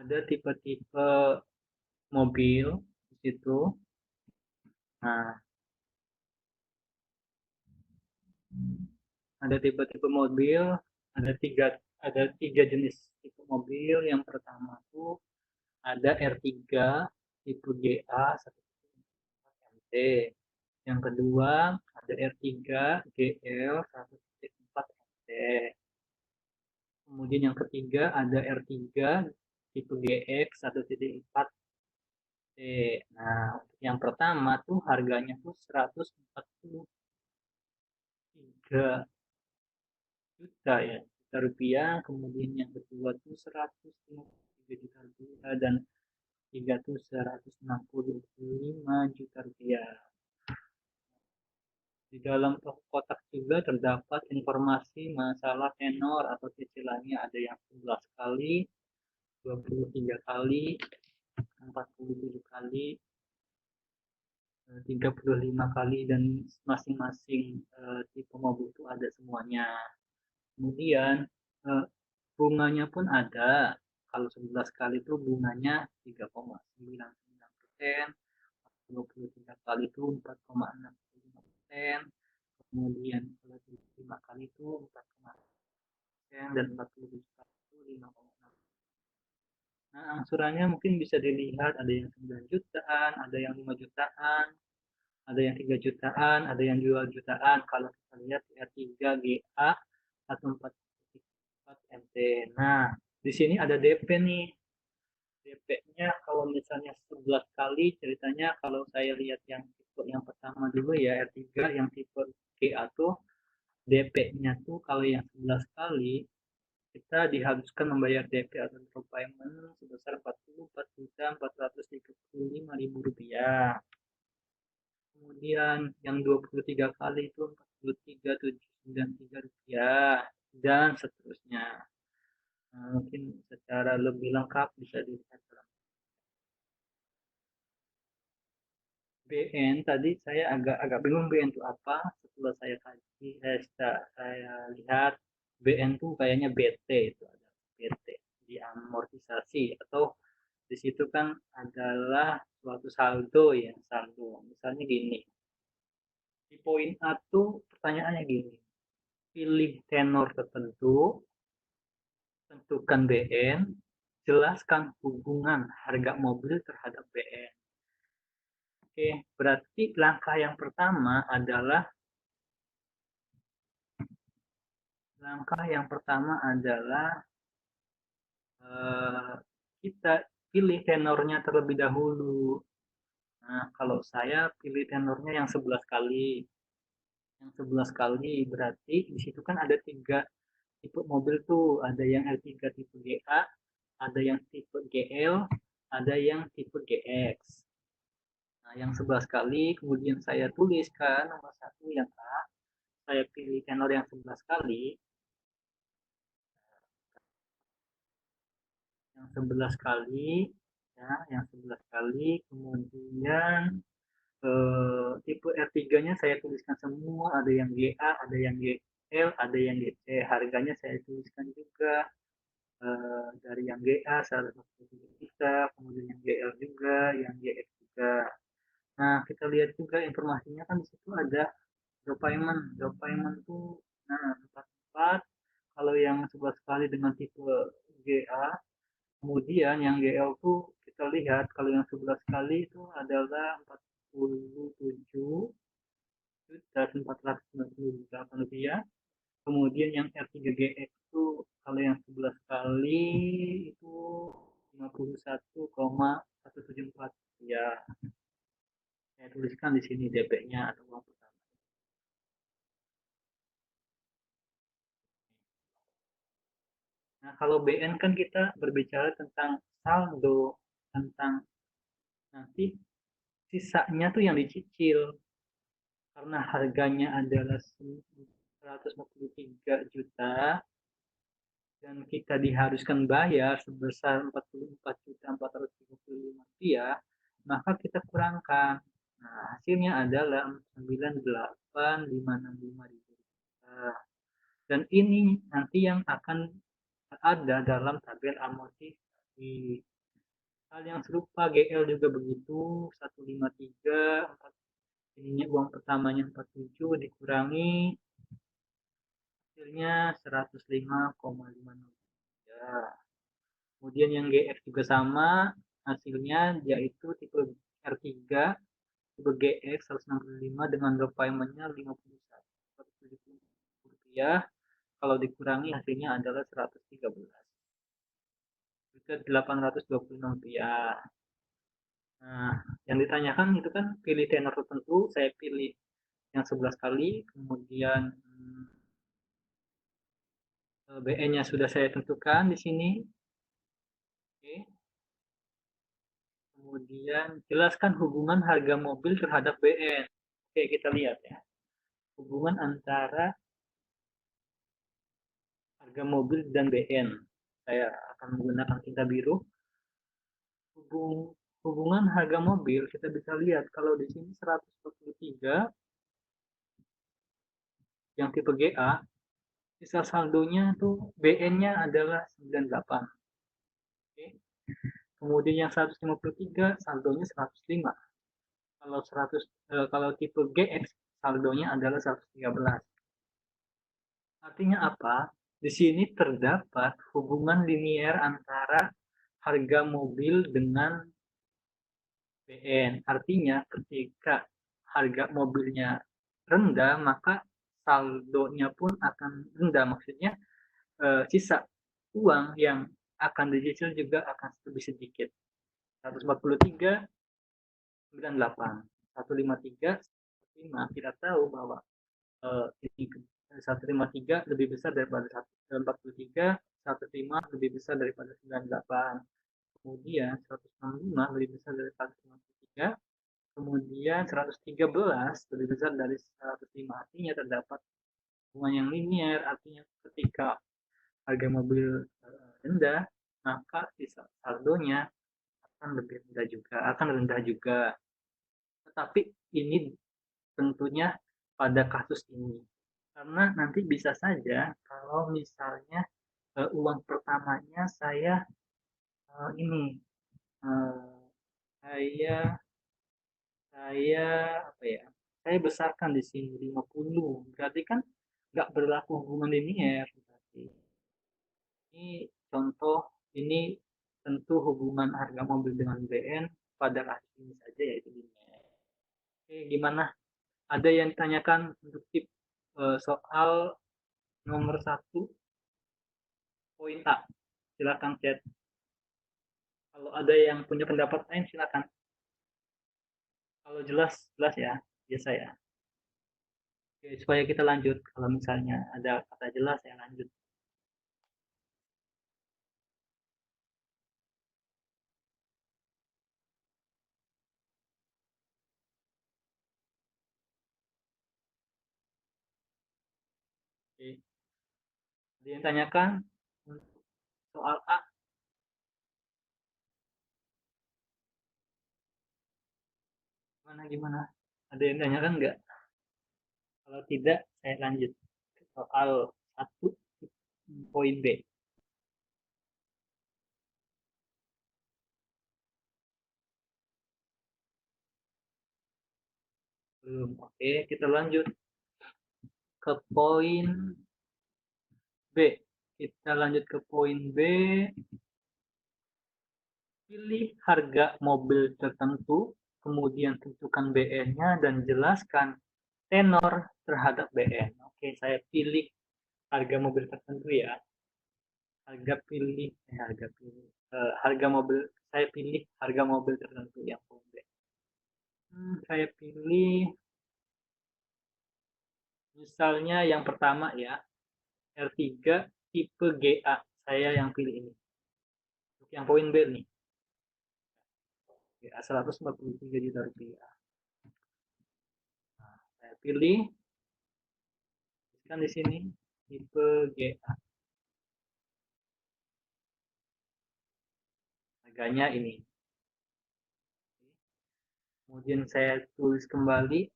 ada tipe-tipe mobil di situ. Nah, ada tipe-tipe mobil, ada tiga jenis tipe mobil. Yang pertama tuh ada R3 tipe GA 1.4 MT. Yang kedua ada R3 GL 1.4 MT. Kemudian yang ketiga ada R3 tipe GX 1.4 T. Nah, yang pertama tuh harganya tuh 143 juta ya, juta rupiah. Kemudian yang kedua tuh 153 juta rupiah, dan tiga tuh 165 juta rupiah. Di dalam kotak juga terdapat informasi masalah tenor atau cicilannya, ada yang 11 kali, 23 kali, 47 kali, 35 kali, dan masing-masing tipe mobil itu ada semuanya. Kemudian bunganya pun ada. Kalau 11 kali itu bunganya 3,99%, 23 kali itu 4,65%, kemudian kalau 5 kali itu 4,5%, dan 47 kali itu 5,6%. Nah, angsurannya mungkin bisa dilihat, ada yang 9 jutaan, ada yang 5 jutaan, ada yang 3 jutaan, ada yang 2 jutaan. Kalau kita lihat R3 GA atau 4 MT. Nah, di sini ada DP nih. DP-nya kalau misalnya 11 kali, ceritanya kalau saya lihat yang tipe yang pertama dulu ya, R3 yang tipe GA tuh DP-nya tuh kalau yang 11 kali kita diharuskan membayar DP atau down payment sebesar Rp44.435.000. Kemudian yang 23 kali itu Rp43.793, dan seterusnya. Nah, mungkin secara lebih lengkap bisa dilihat dalam BN. Tadi saya agak bingung BN itu apa. Setelah saya kaji, saya lihat BN itu kayaknya BT, itu ada BT di amortisasi, atau di situ kan adalah suatu saldo ya, saldo. Misalnya gini, di poin A tuh pertanyaannya gini, pilih tenor tertentu, tentukan BN, jelaskan hubungan harga mobil terhadap BN. Oke, berarti langkah yang pertama adalah kita pilih tenornya terlebih dahulu. Nah, kalau saya pilih tenornya yang 11 kali. Yang 11 kali berarti di situ kan ada tiga tipe mobil tuh, ada yang L3 tipe GA, ada yang tipe GL, ada yang tipe GX. Nah, yang 11 kali kemudian saya tuliskan nomor satu yang A, saya pilih tenor yang 11 kali, yang 11 kali, ya, yang 11 kali, kemudian tipe R3-nya saya tuliskan semua, ada yang GA, ada yang GL, ada yang GC, harganya saya tuliskan juga. Dari yang GA 143 juta, kemudian yang GL juga, yang GX juga. Nah, kita lihat juga informasinya kan di situ ada drop payment. Drop payment tuh, nah, 44 kalau yang 11 kali dengan tipe GA. Kemudian yang GL tuh kita lihat kalau yang 11 kali itu adalah 47.498 rupiah. Kemudian yang R3GX itu kalau yang 11 kali itu 51,174, ya. Saya tuliskan di sini DP-nya atau uang pertama. Nah, kalau BN kan kita berbicara tentang saldo, tentang nanti sisanya tuh yang dicicil, karena harganya adalah 153 juta dan kita diharuskan bayar sebesar 44.435 rupiah, maka kita kurangkan. Nah, hasilnya adalah 98.565 rupiah. Dan ini nanti yang akan ada dalam tabel amortisasi. Hal yang serupa GL juga begitu, 153, 4, ininya uang pertamanya 47 dikurangi hasilnya 105,50. Ya. Kemudian yang GF juga sama, hasilnya yaitu tipe R3, tipe GX 165 dengan down payment-nya 51 rupiah. Kalau dikurangi hasilnya adalah 113. Itu 826 rupiah. Nah, yang ditanyakan itu kan pilih tenor tertentu, saya pilih yang 11 kali, kemudian BN-nya sudah saya tentukan di sini. Oke. Kemudian jelaskan hubungan harga mobil terhadap BN. Oke, kita lihat ya. Hubungan antara harga mobil dan BN. Saya akan menggunakan tinta biru. Hubungan harga mobil kita bisa lihat kalau di sini 143 yang tipe GA, sisa saldonya tuh BN-nya adalah 98. Oke. Kemudian yang 153 saldonya 105. Kalau tipe GX saldonya adalah 113. Artinya apa? Di sini terdapat hubungan linier antara harga mobil dengan BN. Artinya ketika harga mobilnya rendah, maka saldonya pun akan rendah. Maksudnya sisa uang yang akan dicicil juga akan lebih sedikit. 143, 98, 153, 5. Kita tahu bahwa ini 153 lebih besar daripada 143, 105 lebih besar daripada 98. Kemudian 165 lebih besar dari 153, kemudian 113 lebih besar dari 105. Artinya terdapat hubungan yang linier, artinya ketika harga mobil rendah, maka sisa saldonya akan lebih rendah juga, akan rendah juga. Tetapi ini tentunya pada kasus ini. Karena nanti bisa saja kalau misalnya uang pertamanya saya ini uh, saya saya apa ya? Saya besarkan di sini 50. Berarti kan nggak berlaku hubungan linier. Berarti ini contoh, ini tentu hubungan harga mobil dengan BN pada kasus ini saja yaitu linier. Oke, gimana? Ada yang ditanyakan untuk tip soal nomor 1 poin A? Silakan chat. Kalau ada yang punya pendapat lain silakan. Kalau jelas jelas ya, biasa ya. Oke, supaya kita lanjut. Kalau misalnya ada kata jelas ya lanjut. Oke. Ada yang tanyakan soal A? Gimana gimana? Ada yang tanyakan nggak? Kalau tidak, saya lanjut soal 1 poin B. Belum. Oke, kita lanjut ke poin B. Kita lanjut ke poin B. Pilih harga mobil tertentu, kemudian tentukan BN-nya dan jelaskan tenor terhadap BN. Oke, saya pilih harga mobil tertentu ya. Harga mobil, saya pilih harga mobil tertentu yang poin B. Saya pilih misalnya yang pertama ya, R3 tipe GA. Saya yang pilih ini. Untuk yang poin B nih. GA 143 juta rupiah. Nah, saya pilih kan di sini tipe GA. Harganya ini. Kemudian saya tulis kembali,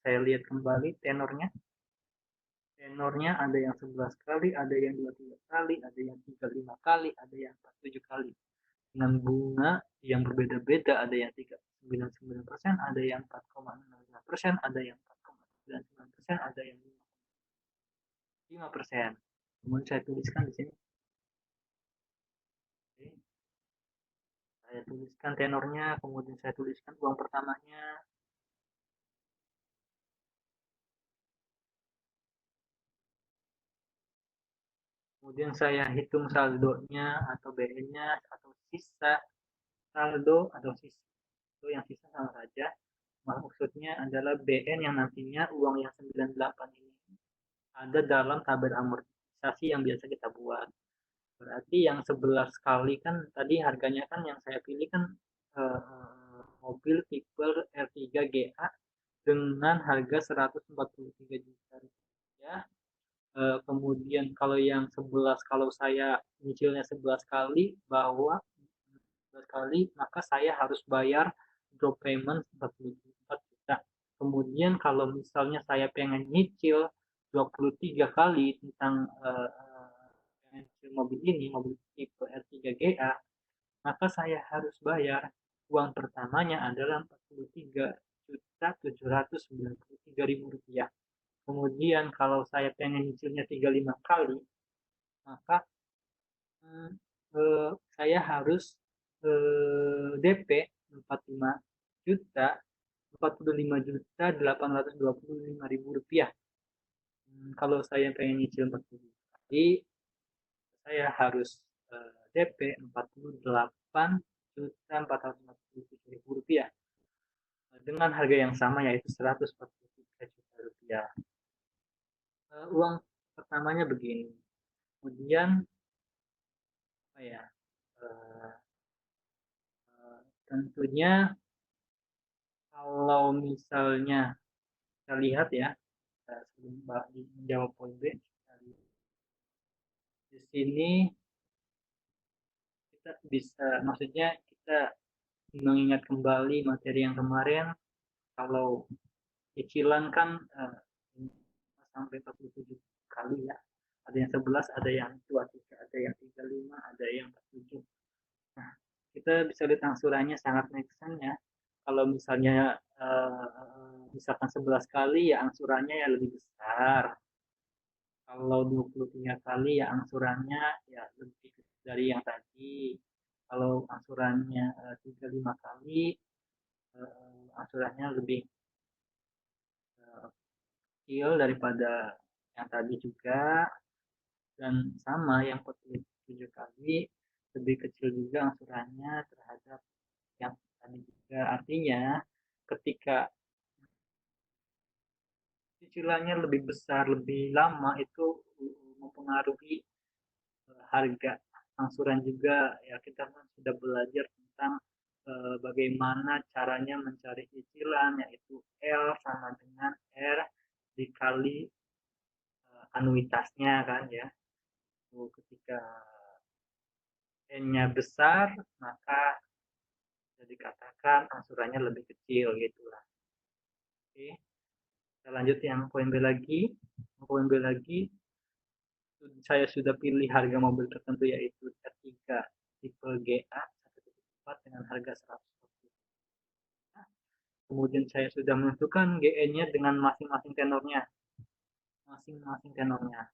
saya lihat kembali tenornya. Tenornya ada yang 11 kali, ada yang 23 kali, ada yang 35 kali, ada yang 47 kali. dengan bunga yang berbeda-beda, ada yang 3,99%, ada yang 4,65%, ada yang 4,99%, ada yang 5%. Kemudian saya tuliskan di sini. Oke. Saya tuliskan tenornya, kemudian saya tuliskan uang pertamanya. Kemudian saya hitung saldonya atau BN-nya atau sisa saldo atau sisa itu yang sisa sama saja. Maksudnya adalah BN yang nantinya uang yang 98 ini ada dalam tabel amortisasi yang biasa kita buat. Berarti yang 11 kali kan tadi harganya kan yang saya pilih kan mobil tipe R3 GA dengan harga 143 juta rupiah. Kemudian kalau yang 11 kalau saya nyicilnya 11 kali bahwa 11 kali maka saya harus bayar drop payment 44 juta. Kemudian kalau misalnya saya pengen nyicil 23 kali tentang mobil ini, mobil tipe R3 GA, maka saya harus bayar uang pertamanya adalah 43.793.000 rupiah. Kemudian kalau saya pengen nyicilnya 35 kali, maka saya harus DP 45 juta 45.825.000 rupiah. Kalau saya pengen nyicil 40 kali, saya harus DP 48.447.000 rupiah dengan harga yang sama yaitu 143 juta rupiah. Uang pertamanya begini. Kemudian apa ya? Tentunya kalau misalnya kita lihat ya sebelum menjawab poin B, di sini kita bisa maksudnya kita mengingat kembali materi yang kemarin. Kalau cicilan kan sampai 47 kali ya, ada yang 11, ada yang 23, ada yang 35, ada yang 47. Nah, kita bisa lihat angsurannya sangat make sense ya. Kalau misalnya misalkan 11 kali ya angsurannya ya lebih besar. Kalau 23 kali ya angsurannya ya lebih dari yang tadi. Kalau angsurannya 35 kali angsurannya lebih kecil daripada yang tadi juga, dan sama yang 47 kali lebih kecil juga angsurannya terhadap yang tadi juga. Artinya ketika cicilannya lebih besar, lebih lama itu mempengaruhi harga angsuran juga. Ya kita kan sudah belajar tentang bagaimana caranya mencari cicilan, yaitu L sama dengan R dikali anuitasnya kan ya. Ketika N-nya besar maka bisa dikatakan angsurannya lebih kecil gitulah. Oke, kita lanjut yang poin B lagi. Poin B lagi, saya sudah pilih harga mobil tertentu yaitu R3 tipe GA 1.4 dengan harga 140. Kemudian saya sudah menentukan GE-nya dengan masing-masing tenornya. Masing-masing tenornya.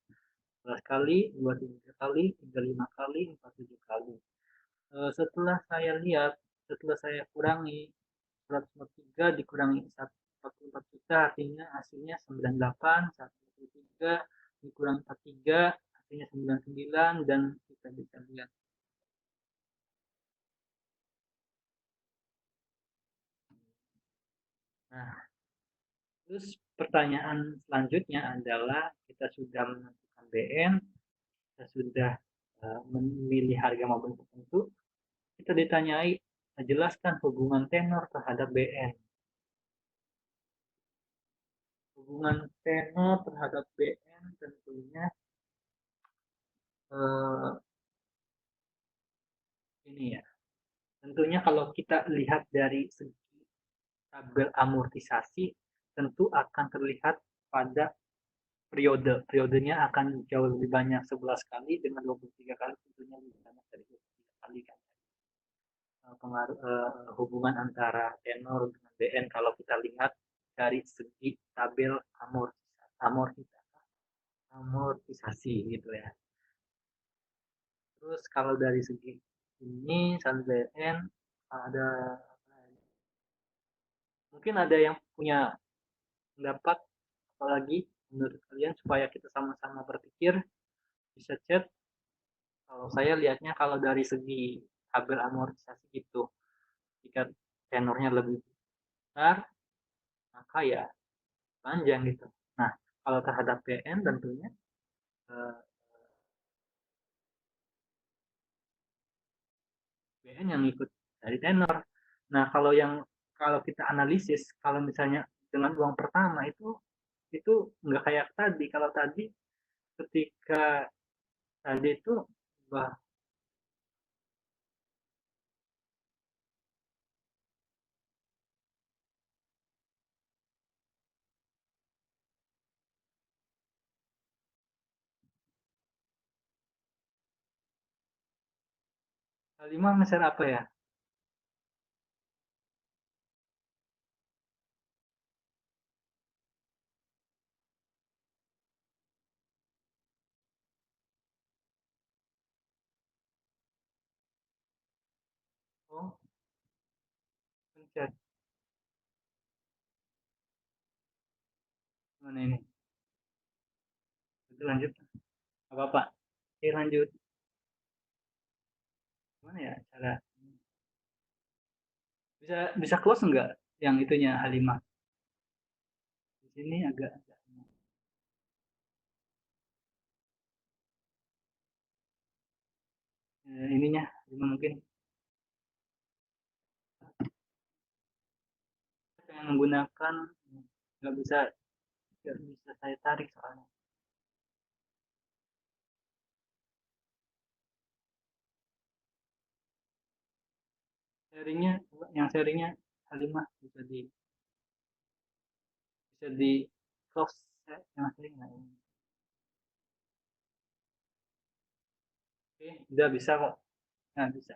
11 kali, 23 kali, 35 kali, 47 kali. Setelah saya lihat, setelah saya kurangi 143 dikurangi 44 juta artinya hasilnya 98, 143 dikurangi 43 hasilnya 99, dan kita bisa lihat. Nah, terus pertanyaan selanjutnya adalah kita sudah menentukan BN, kita sudah memilih harga mobil tertentu, kita ditanyai jelaskan hubungan tenor terhadap BN. Hubungan tenor terhadap BN tentunya ini ya. Tentunya kalau kita lihat dari segi tabel amortisasi, tentu akan terlihat pada periode. Periodenya akan jauh lebih banyak 11 kali dengan 23 kali, tentunya lebih banyak dari 23 kali kan. pengaruh hubungan antara tenor dengan BN kalau kita lihat dari segi tabel amortisasi gitu ya. Terus kalau dari segi ini saldo BN ada, mungkin ada yang punya pendapat apalagi menurut kalian supaya kita sama-sama berpikir, bisa chat. Kalau saya lihatnya kalau dari segi tabel amortisasi itu, jika tenornya lebih besar maka ya panjang gitu. Nah, kalau terhadap PN tentunya eh, BN yang ikut dari tenor. Nah, kalau kita analisis, kalau misalnya dengan uang pertama itu nggak kayak tadi. Kalau tadi ketika tadi itu bah, lima ngeser apa ya? Oh, pencet mana ini? Itu lanjut. Apa Pak? Oke, lanjut. Mana ya cara? Bisa bisa close enggak yang itunya Halimah? Di sini agak ininya mungkin saya menggunakan nggak bisa saya tarik soalnya sharingnya, yang sharingnya Halimah bisa di close yang sharing nah, ini. Oke, udah bisa kok. Nah, bisa.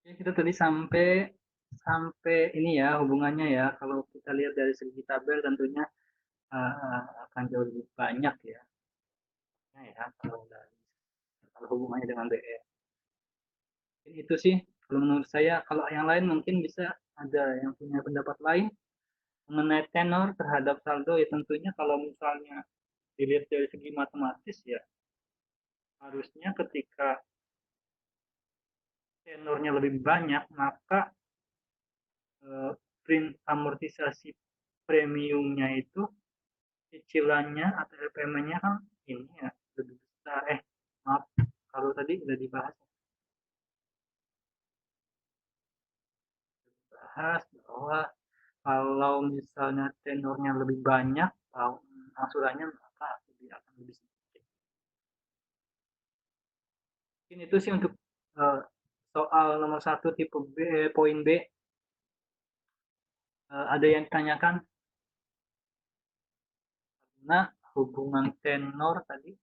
Oke, kita tadi sampai sampai ini ya hubungannya ya. Kalau kita lihat dari segi tabel tentunya akan jauh lebih banyak ya. Ya kalau hubungannya dengan BE. Itu sih kalau menurut saya. Kalau yang lain mungkin bisa ada yang punya pendapat lain mengenai tenor terhadap saldo ya, tentunya kalau misalnya dilihat dari segi matematis ya harusnya ketika tenornya lebih banyak maka print amortisasi premiumnya itu cicilannya atau LPM-nya kan ini ya lebih besar. Maaf, kalau tadi udah dibahas bahwa kalau misalnya tenornya lebih banyak angsurannya maka akan lebih sedikit. Mungkin itu sih untuk uh, soal nomor satu tipe B, poin B. Ada yang ditanyakan karena hubungan tenor tadi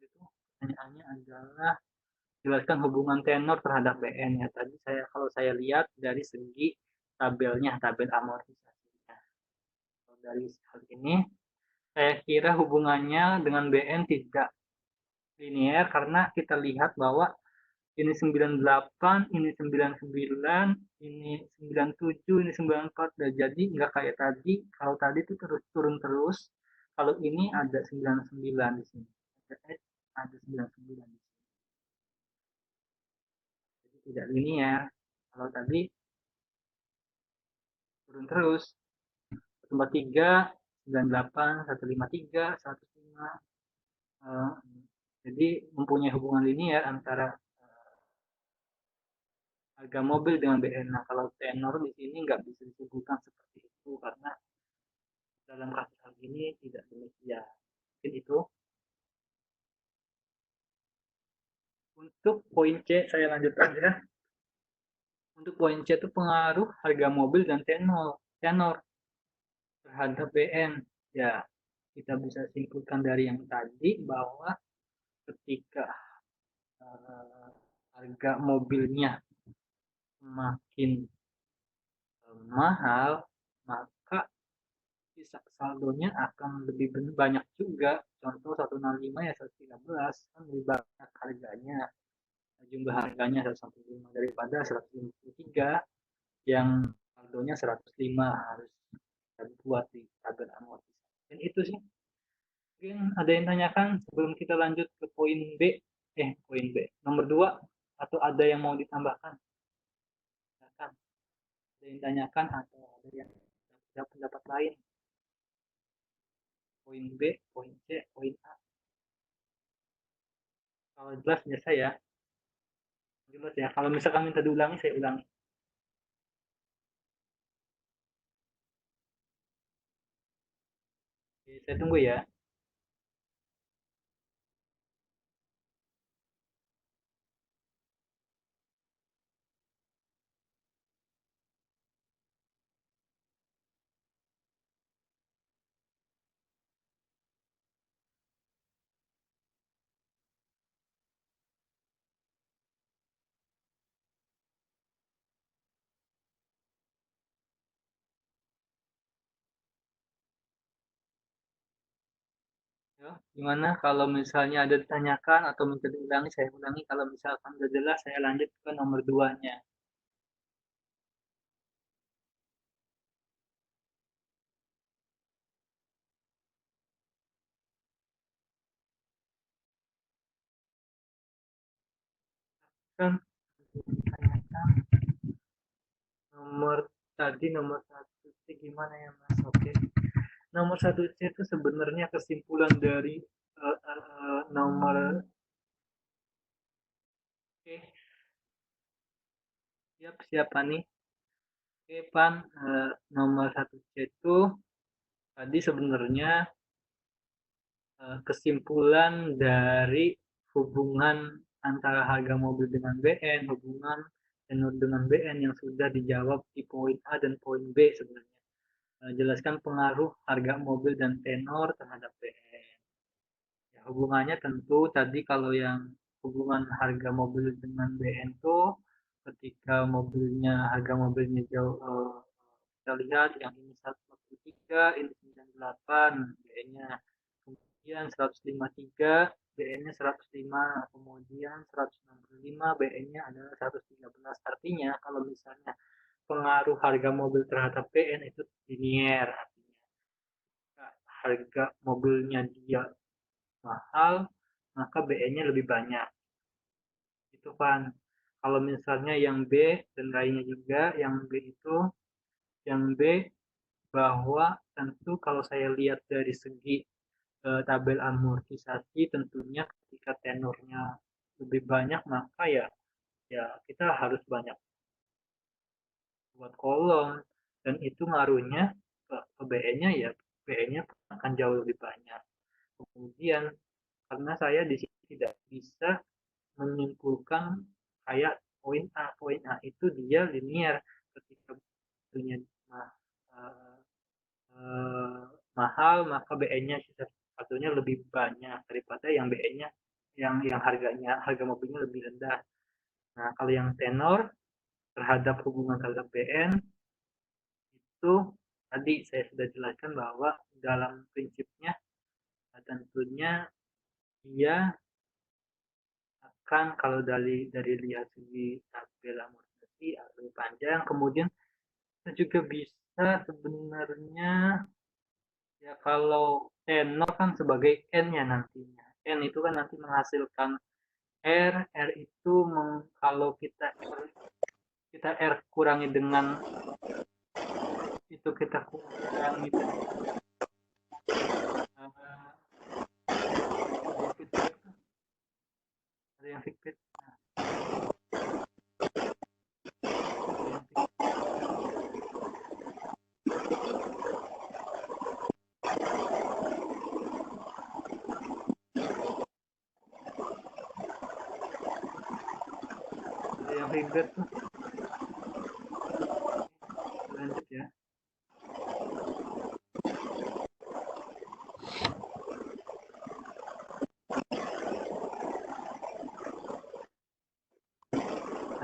itu pertanyaannya adalah jelaskan hubungan tenor terhadap BN ya. Tadi kalau saya lihat dari segi tabelnya, tabel amortisasinya. Dari hal ini saya kira hubungannya dengan BN tidak linear karena kita lihat bahwa ini 98, ini 99, ini 97, ini 94. Nah, jadi nggak kayak tadi. Kalau tadi itu terus turun terus. Kalau ini ada 99 di sini. Ada 99 di sini. Jadi tidak linear. Kalau tadi turun terus. 143, 98, 153, 105. Eh, jadi mempunyai hubungan linear antara harga mobil dengan BN. Nah, kalau tenor di sini nggak bisa disebutkan seperti itu karena dalam kasus hal ini tidak demikian. Mungkin itu. Untuk poin C saya lanjutkan ya. Untuk poin C itu pengaruh harga mobil dan tenor terhadap BN. Ya, kita bisa simpulkan dari yang tadi bahwa ketika harga mobilnya makin mahal, maka sisa saldonya akan lebih banyak juga. Contoh 165 ya 113 kan lebih banyak harganya, jumlah harganya 165 daripada 153 yang saldonya 105 harus buat di tabel amortisasi. Dan itu sih. Mungkin ada yang tanyakan sebelum kita lanjut ke poin B. Poin B. Nomor 2 atau ada yang mau ditambahkan? Silakan. Ada yang tanyakan atau ada yang ada pendapat lain? Poin B, poin C, poin A. Kalau jelas biasa ya. Jelas ya. Kalau misalkan minta diulangi, saya ulangi. Oke, saya tunggu ya. Ya, gimana kalau misalnya ada ditanyakan atau minta diulangi, saya ulangi. Kalau misalkan sudah jelas, saya lanjut ke nomor 2-nya. Kan ditanyakan nomor tadi nomor 1C gimana ya Mas? Oke. Nomor 1C itu sebenarnya kesimpulan dari nomor. Oke, siap nih. Oke, Pan, nomor 1C itu tadi sebenarnya kesimpulan dari hubungan antara harga mobil dengan BN, hubungan tenor dengan BN yang sudah dijawab di poin A dan poin B sebenarnya. Jelaskan pengaruh harga mobil dan tenor terhadap BN. Ya, hubungannya tentu tadi kalau yang hubungan harga mobil dengan BN itu ketika harga mobilnya jauh, kita lihat yang ini 143, ini 98 BN-nya, kemudian 153 BN-nya 105, kemudian 165 BN-nya adalah 113. Artinya kalau misalnya pengaruh harga mobil terhadap BN itu linier, artinya harga mobilnya dia mahal, maka BN-nya lebih banyak. Itu kan. Kalau misalnya yang B dan lainnya juga, yang B itu, yang B bahwa tentu kalau saya lihat dari segi tabel amortisasi, tentunya ketika tenornya lebih banyak, maka ya kita harus banyak buat kolom, dan itu ngaruhnya ke BN-nya, ya BN-nya akan jauh lebih banyak. Kemudian karena saya di sini tidak bisa menyimpulkan kayak poin A itu dia linear ketika punya uh, uh, mahal, maka BN-nya satunya lebih banyak daripada yang BN-nya yang harga mobilnya lebih rendah. Nah, kalau yang tenor terhadap hubungan terhadap BN itu tadi saya sudah jelaskan bahwa dalam prinsipnya tentunya dia kan kalau dari lihat segi tabel amortisasi lebih panjang. Kemudian kita juga bisa sebenarnya ya kalau tenor kan sebagai n-nya nantinya. N itu kan nanti menghasilkan R. R itu kalau kita R kurangi dengan itu kita kurangi dengan ada yang feedback. Ada yang feedback tuh. Lanjut ya.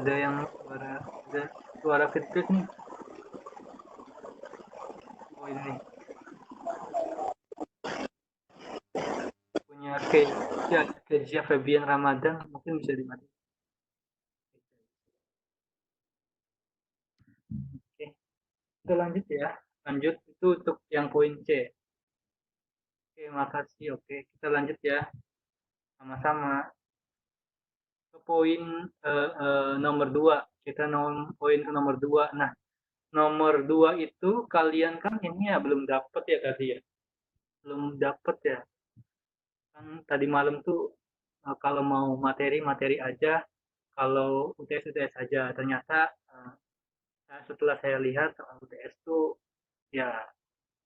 Ada yang ada suara feedback nih. Oh ini punya Kezia Febian Ramadan, mungkin bisa dimatikan. Oke, kita lanjut ya. Lanjut itu untuk yang poin C. Oke, makasih. Oke, kita lanjut ya. Sama-sama. Ke poin nomor 2. Kita poin ke nomor 2. Nah, nomor 2 itu kalian kan ini ya belum dapat ya tadi ya. Belum dapat ya. Kan tadi malam tuh kalau mau materi-materi aja, kalau UTS aja. Ternyata setelah saya lihat soal UTS tuh ya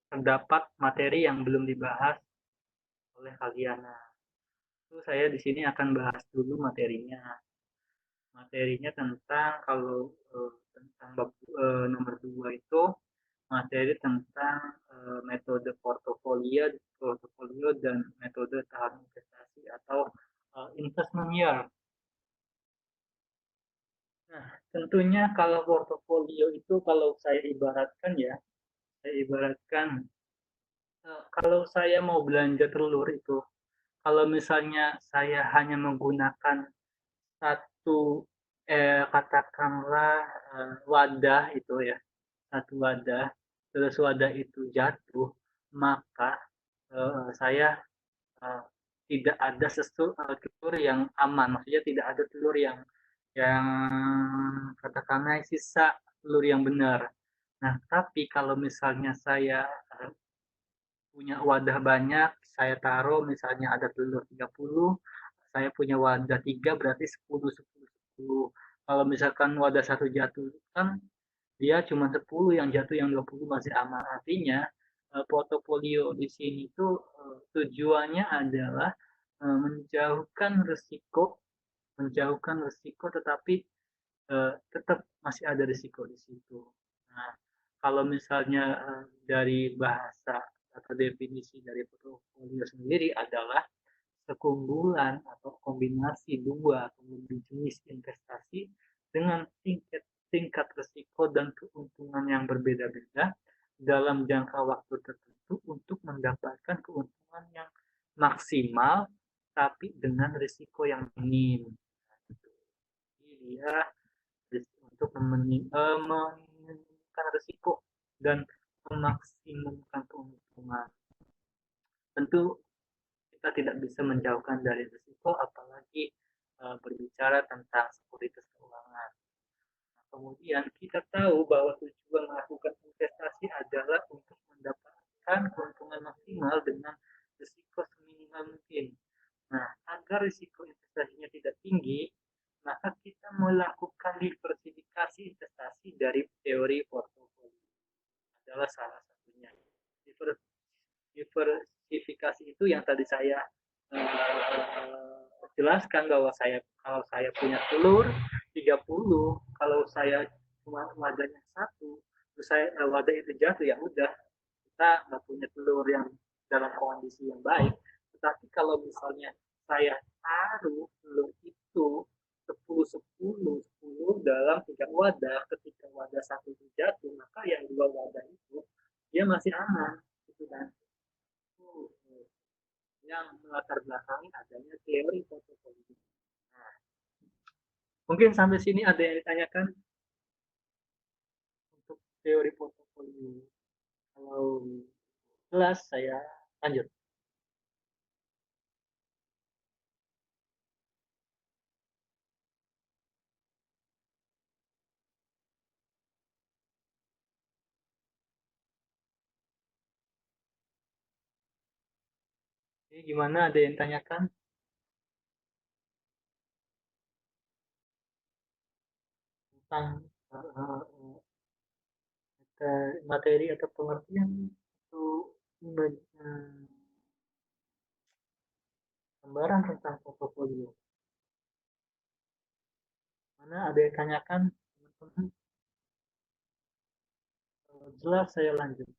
terdapat materi yang belum dibahas oleh kalian. Nah, itu saya di sini akan bahas dulu materinya. Materinya tentang kalau tentang nomor 2 itu materi tentang metode portofolio dan metode tahap investasi atau investment year. Nah, tentunya kalau portofolio itu kalau saya ibaratkan ya, saya ibaratkan kalau saya mau belanja telur itu, kalau misalnya saya hanya menggunakan satu katakanlah wadah itu ya, satu wadah, terus wadah itu jatuh, maka saya uh, tidak ada telur yang aman, maksudnya tidak ada telur yang katakanlah sisa telur yang benar. Nah, tapi kalau misalnya saya punya wadah banyak, saya taruh misalnya ada telur 30, saya punya wadah 3 berarti 10, 10, 10. Kalau misalkan wadah satu jatuh kan dia cuma 10 yang jatuh, yang 20 masih aman. Artinya portofolio di sini tuh tujuannya adalah menjauhkan risiko tetapi tetap masih ada risiko di situ. Nah, kalau misalnya dari bahasa atau definisi dari portofolio sendiri adalah keunggulan atau kombinasi dua atau lebih jenis investasi dengan tingkat risiko dan keuntungan yang berbeda-beda dalam jangka waktu tertentu untuk mendapatkan keuntungan yang maksimal tapi dengan risiko yang minim. Jadi dia untuk meminimkan risiko dan memaksimumkan keuntungan. Tentu kita tidak bisa menjauhkan dari risiko, apalagi berbicara tentang sekuritas keuangan. Nah, kemudian kita tahu bahwa tujuan melakukan investasi adalah untuk mendapatkan keuntungan maksimal dengan risiko seminimal mungkin. Nah, agar risiko investasinya tidak tinggi, maka kita melakukan diversifikasi investasi dari teori portofolio adalah salah satunya. Diversifikasi itu yang tadi saya jelaskan bahwa kalau saya punya telur 30, kalau saya cuma wadahnya satu, terus wadah itu jatuh, ya udah kita nggak punya telur yang dalam kondisi yang baik. Tetapi kalau misalnya saya taruh telur itu 10 dalam 3 wadah, ketika wadah satu itu jatuh, maka yang 2 wadah itu dia masih aman, gitu kan. Yang melatar belakangi adanya teori portofolio. Nah, mungkin sampai sini ada yang ditanyakan untuk teori portofolio. Kalau jelas saya lanjut. Jadi gimana, ada yang tanyakan tentang materi atau pengertian untuk gambaran tentang portofolio? Mana ada yang tanyakan, teman-teman? Jelas saya lanjut.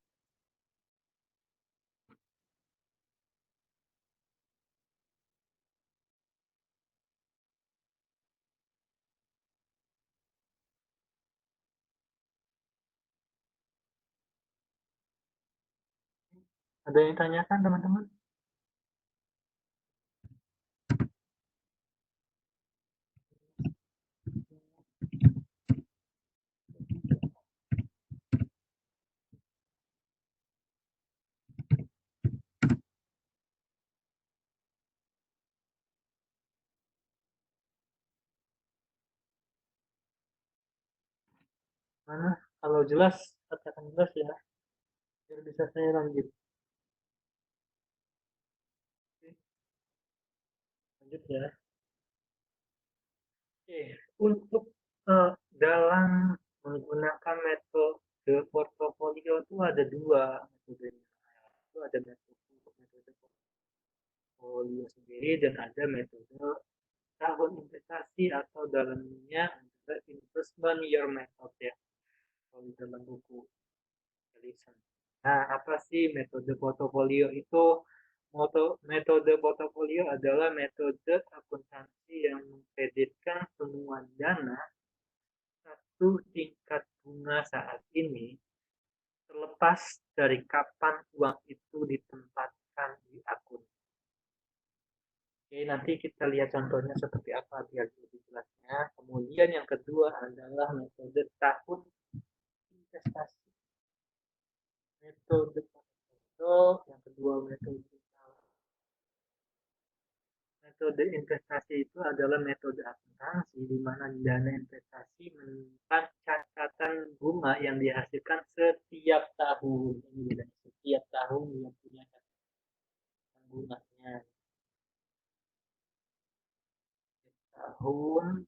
Ada yang tanyakan teman-teman? Mana? Kalau jelas, katakan jelas ya, biar bisa saya lanjut. Oke, lanjut ya. Oke, untuk dalam menggunakan metode portofolio itu ada dua metodenya. Itu ada metode portofolio sendiri dan ada metode tahun investasi atau dalamnya ada investment year method ya, kalau di dalam buku tulisan. Nah, apa sih metode portofolio itu? Metode portofolio adalah metode akuntansi yang mengkreditkan semua dana satu tingkat bunga saat ini, terlepas dari kapan uang itu ditempatkan di akun. Oke, nanti kita lihat contohnya seperti apa biar lebih jelasnya. Kemudian yang kedua adalah metode tahun investasi. Metode yang kedua metode investasi itu adalah metode akuntansi di mana dana investasi menyimpan catatan bunga yang dihasilkan setiap tahun. Ini setiap tahun yang punya catatan bunganya. Tahun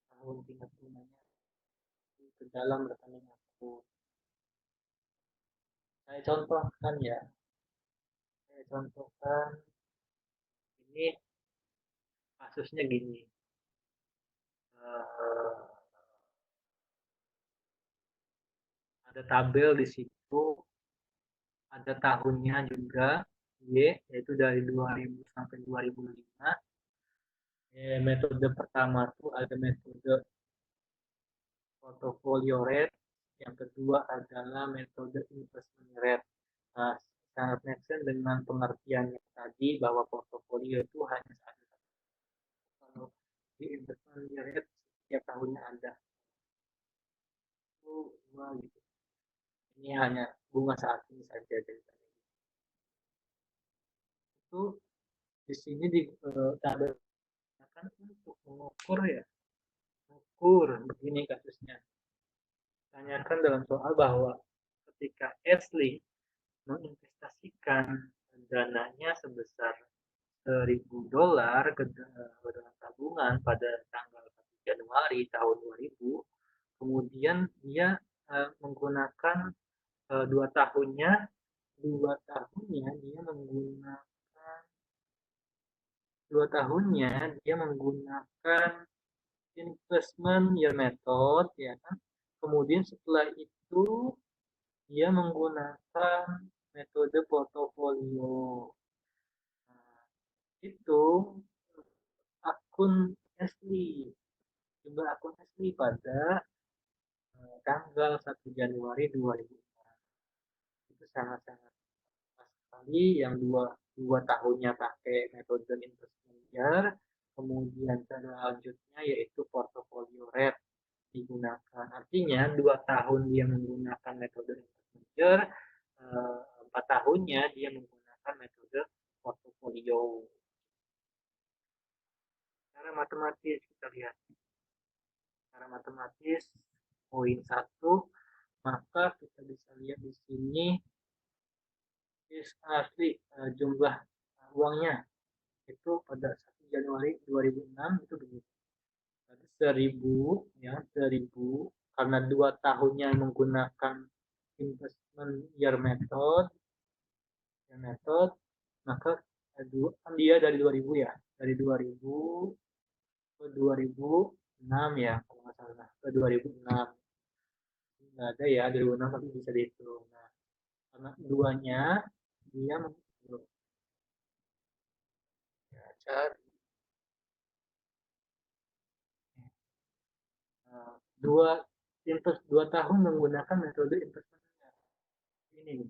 tahun tingkat bunganya ke dalam rekening aku. Saya contohkan ya. Saya contohkan ini kasusnya gini. Uh, ada tabel di situ, ada tahunnya juga, yaitu dari 2000 sampai 2005. Metode pertama tuh ada metode portfolio rate, yang kedua adalah metode investment rate. Nah, sangat make sense dengan pengertiannya tadi bahwa portofolio itu hanya satu. Kalau di investment rate setiap tahunnya ada itu dua gitu. Ini hanya bunga saat ini saja ceritanya. Itu di sini ditampilkan untuk mengukur ya, mengukur begini kasusnya. Tanyakan dalam soal bahwa ketika Ashley menginvestasikan dananya sebesar $1.000 ke dalam tabungan pada tanggal 1 Januari tahun 2000, kemudian dia menggunakan dua tahunnya dia menggunakan investment year method ya kan. Kemudian setelah itu dia menggunakan metode portofolio. Nah, itu akun asli, jumlah akun asli pada tanggal 1 Januari 2006. Itu sangat-sangat pas sekali. Yang dua tahunnya pakai metode investment year, kemudian selanjutnya yaitu portfolio rate digunakan. Artinya 2 tahun dia menggunakan metode investment year, 4 tahunnya dia menggunakan metode portfolio. Secara matematis kita lihat. Secara matematis poin 1, maka kita bisa lihat di sini asli jumlah uangnya itu pada 1 Januari 2006 itu begitu. 1.000 ya, 1.000 karena 2 tahunnya menggunakan investment year method, maka kan dia dari 2000 ya, dari 2000 ke 2006 ya kalau nggak salah, ke 2006 nggak ada ya 2006 tapi bisa dihitung. Nah, karena duanya dia ya, cari dua 2 tahun menggunakan metode investment ini.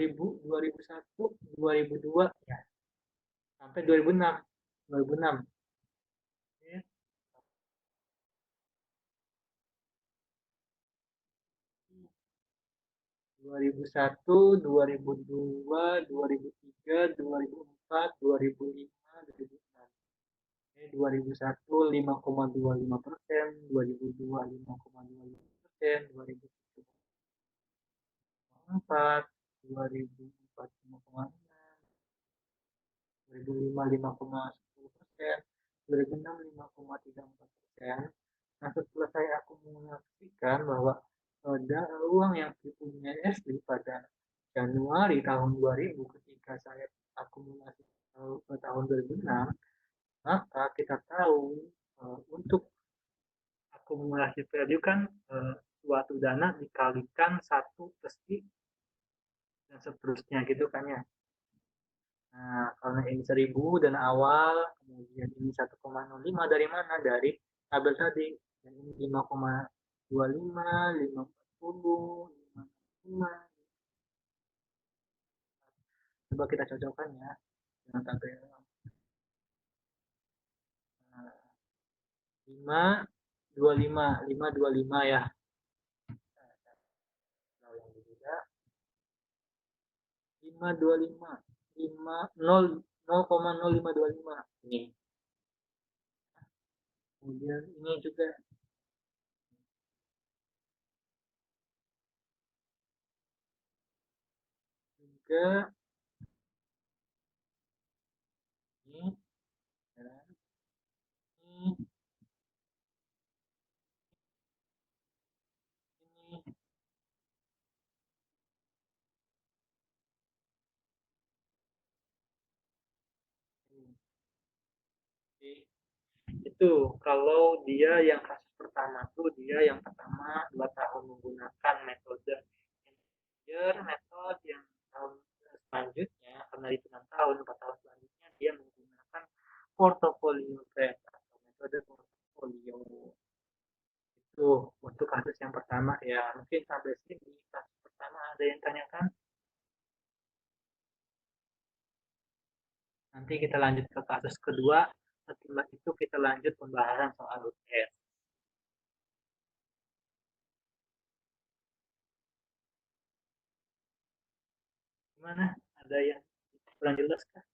2001, 2002 ya, sampai 2006. 2006. Ya. 2001, 2002, 2003, 2004, 2005, 2006. 2001 5,25%, 2002 5,25%, 2004 2004 5,6, 2005 5,10%, 2006 5,34%. Nah, setelah saya akumulasikan bahwa uang yang dipunyai Ashley pada Januari tahun 2000 ketika saya akumulasi ke tahun 2006, maka kita tahu untuk akumulasi value kan suatu dana dikalikan 1 dan seterusnya gitu kan ya. Nah, karena ini 1000 dan awal, kemudian ini 1,05 dari mana? Dari tabel tadi. Dan ini 5,25, 5,40, 5,5. Coba kita cocokkan ya dengan tabel. Nah, 5,25 ya. Nah, yang juga 5,25, 0,0525 ini. Kemudian ini juga ini, ini, ini, ini. Itu kalau dia yang kasus pertama tuh dia yang pertama 2 tahun menggunakan metode integer, metode yang tahun selanjutnya karena itu 6 tahun 4 tahun selanjutnya dia menggunakan portfolio trade atau metode portfolio. Itu untuk kasus yang pertama ya. Mungkin sampai sini kasus pertama ada yang tanyakan. Nanti kita lanjut ke kasus kedua. Setelah itu kita lanjut pembahasan soal UTS. Gimana? Ada yang kurang jelas kah?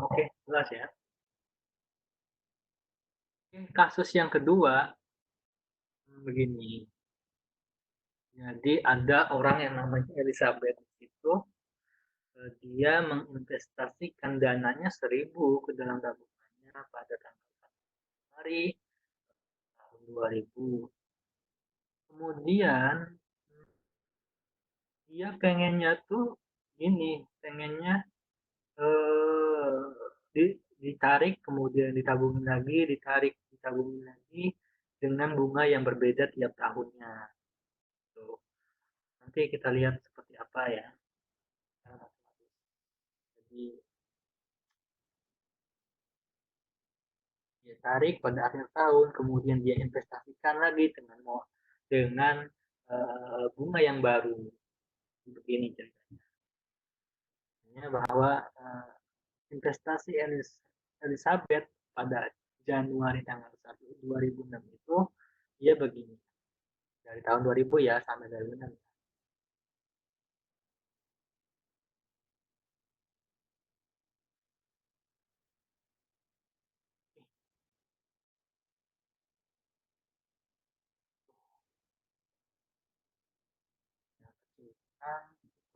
Oke, jelas ya. Kasus yang kedua begini. Jadi ada orang yang namanya Elizabeth itu dia menginvestasikan dananya 1000 ke dalam tabungannya pada tanggal 1 Januari tahun 2000. Kemudian dia pengennya tuh ini, pengennya ditarik kemudian ditabungin lagi, ditarik ditabungin lagi dengan bunga yang berbeda tiap tahunnya. Tuh. Nanti kita lihat seperti apa ya. Jadi dia tarik pada akhir tahun, kemudian dia investasikan lagi dengan bunga yang baru. Begini ceritanya bahwa investasi Elizabeth pada Januari tanggal 1 2006 itu dia begini. Dari tahun 2000 ya sampai 2006.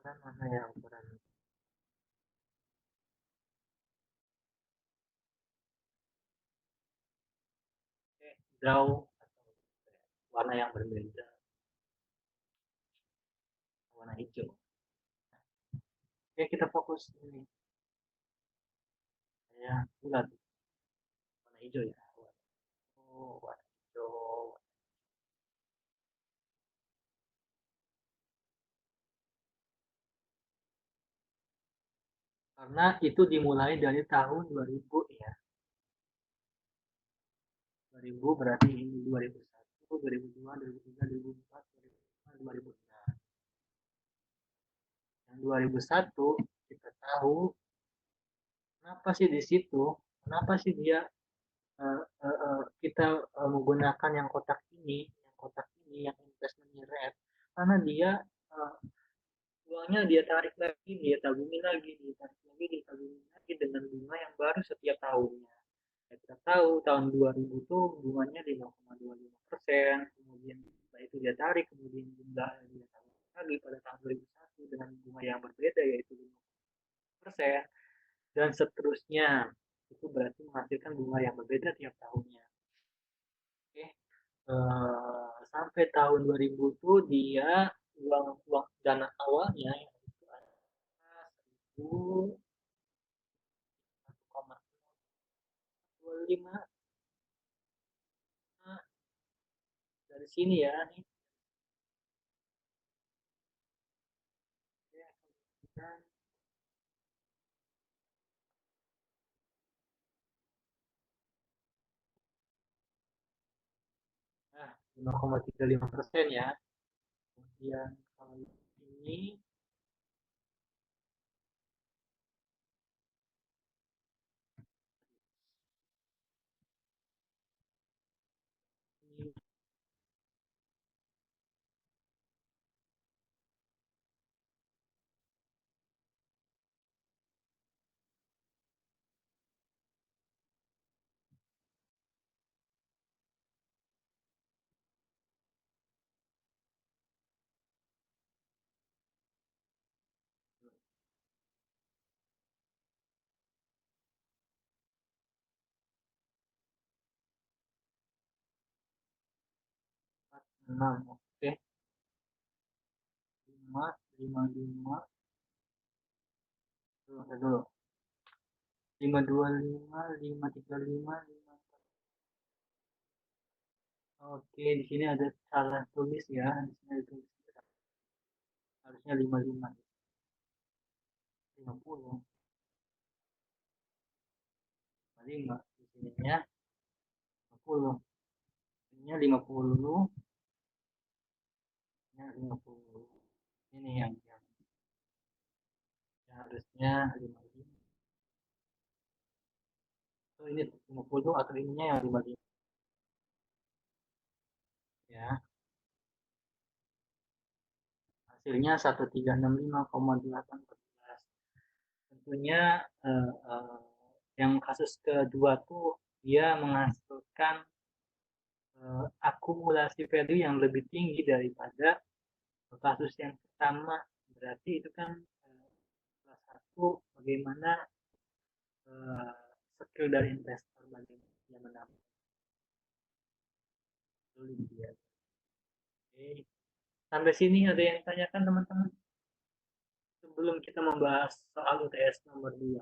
Ukuran mana ya ukuran? Draw warna yang berbeda, warna hijau. Oke, kita fokus ini. Ya, bulat. Warna hijau ya. Oh, warna hijau. Karena itu dimulai dari tahun 2000 ya. 2000 berarti ini 2001, 2002, 2003, 2004, 2005, 2006. Yang 2001 kita tahu kenapa sih di situ, kenapa sih dia kita menggunakan yang kotak ini, yang investmentnya red, karena dia uh, uangnya dia tarik lagi, dia tabungin lagi, dia tarik lagi, dia tabungin lagi dengan bunga yang baru setiap tahunnya. Ya, kita tahu tahun 2000 tuh bunganya 5,25%, kemudian setelah itu dia tarik, kemudian bunga dia tarik lagi pada tahun 2001 dengan bunga yang berbeda yaitu 5%, dan seterusnya. Itu berarti menghasilkan bunga yang berbeda tiap tahunnya. Oke. Sampai tahun 2000 tuh dia uang uang dana awalnya yang itu ada 1,25 dari sini ya nih. Nah, 5,35% ya. Kemudian kalau ini ini enam, oke. 5, 5, 5, dulu. 5, 2, 5, 5, 3, 5, 5. Oke, di sini ada salah tulis ya. Di sini ada tulis harusnya 55, 50, 5 di sininya 50. Ininya 50, ini 50. Ini yang harusnya 55. So, ini 50 atau ininya yang 55 ya. Hasilnya 1365,814. Tentunya yang kasus kedua tuh dia menghasilkan akumulasi value yang lebih tinggi daripada kasus yang pertama. Berarti itu kan salah satu bagaimana uh, skill dari investor bagaimana dia menambah. Oke. Sampai sini ada yang tanyakan teman-teman sebelum kita membahas soal UTS nomor 2.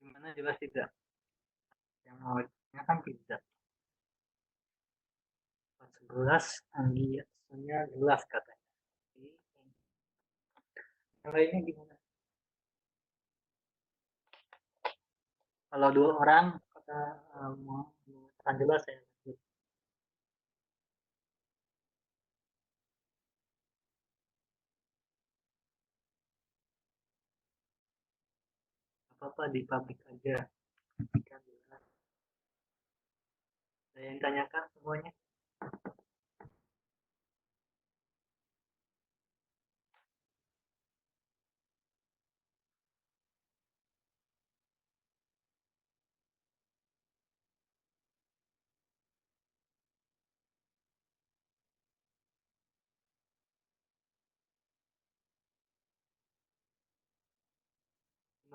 Gimana, jelas tidak? Yang mau tanyakan tidak? 11 Anggianya jelas katanya. Yang lainnya gimana? Kalau dua orang kata mau akan jelas ya. Apa-apa di publik aja. Ada yang tanyakan semuanya?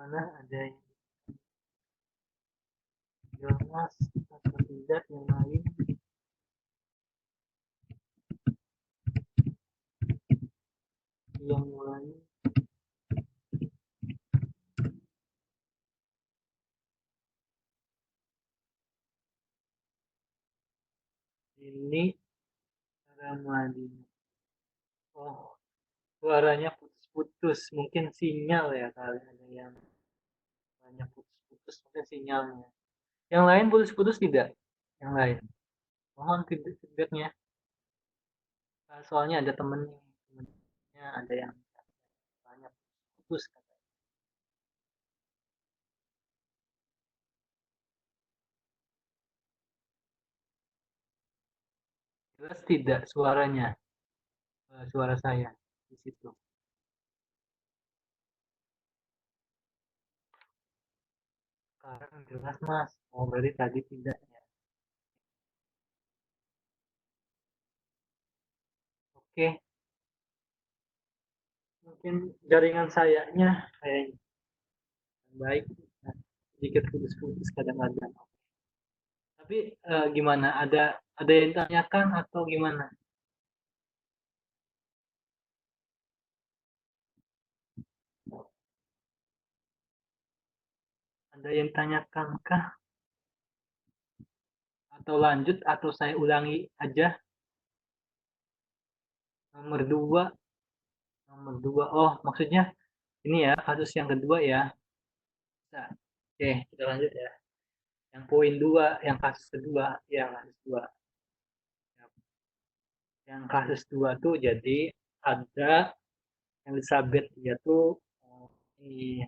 Gimana, ada yang jelas atau tidak yang lain? Yang lain? Madinah. Oh, suaranya putus-putus. Mungkin sinyal ya kali ada yang banyak putus-putus mungkin sinyalnya. Yang lain putus-putus tidak? Yang lain. Mohon feedbacknya. Soalnya ada temennya ada yang banyak putus katanya. Jelas tidak suaranya, suara saya di situ. Sekarang jelas mas. Oh berarti tadi tidak ya. Oke, mungkin jaringan sayanya kayak baik. Nah, sedikit putus-putus kadang-kadang. Tapi gimana? Ada yang tanyakan atau gimana? Ada yang tanyakan kah? Atau lanjut atau saya ulangi aja? Nomor dua, nomor dua. Oh, maksudnya ini ya kasus yang kedua ya. Nah, oke, kita lanjut ya. Yang poin dua, yang kasus kedua, ya kasus dua. Yang kasus dua tuh jadi ada Elizabeth dia tuh ini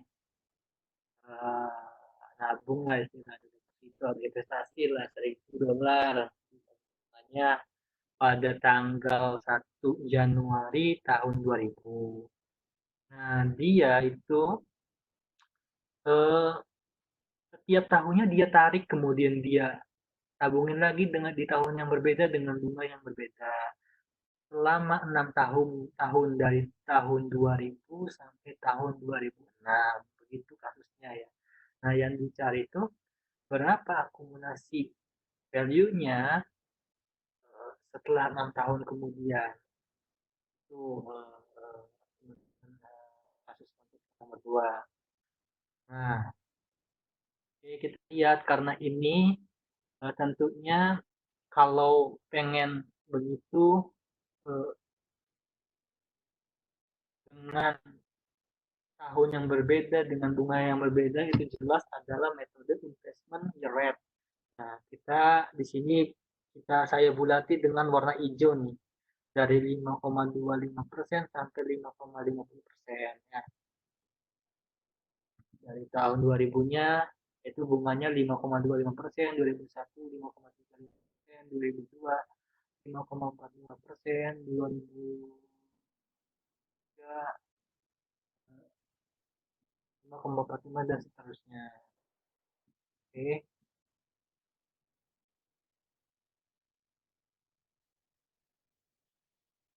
nabung lah istilahnya itu investasi lah $1.000 namanya pada tanggal 1 Januari tahun 2000. Nah dia itu eh, setiap tahunnya dia tarik kemudian dia tabungin lagi dengan di tahun yang berbeda dengan bunga yang berbeda selama 6 tahun tahun dari tahun 2000 sampai tahun 2006 begitu kasusnya ya. Nah yang dicari itu berapa akumulasi value-nya setelah 6 tahun kemudian itu kasus nomor dua. Nah, oke, kita lihat karena ini tentunya kalau pengen begitu eh, dengan tahun yang berbeda dengan bunga yang berbeda itu jelas adalah metode investment year. Nah, kita di sini saya bulati dengan warna hijau nih dari 5,25% sampai 5,50% ya. Dari tahun 2000-nya itu bunganya 5,25%, 2001 5,35%, 2002 5,45%, 2003 5,45 dan seterusnya. Oke.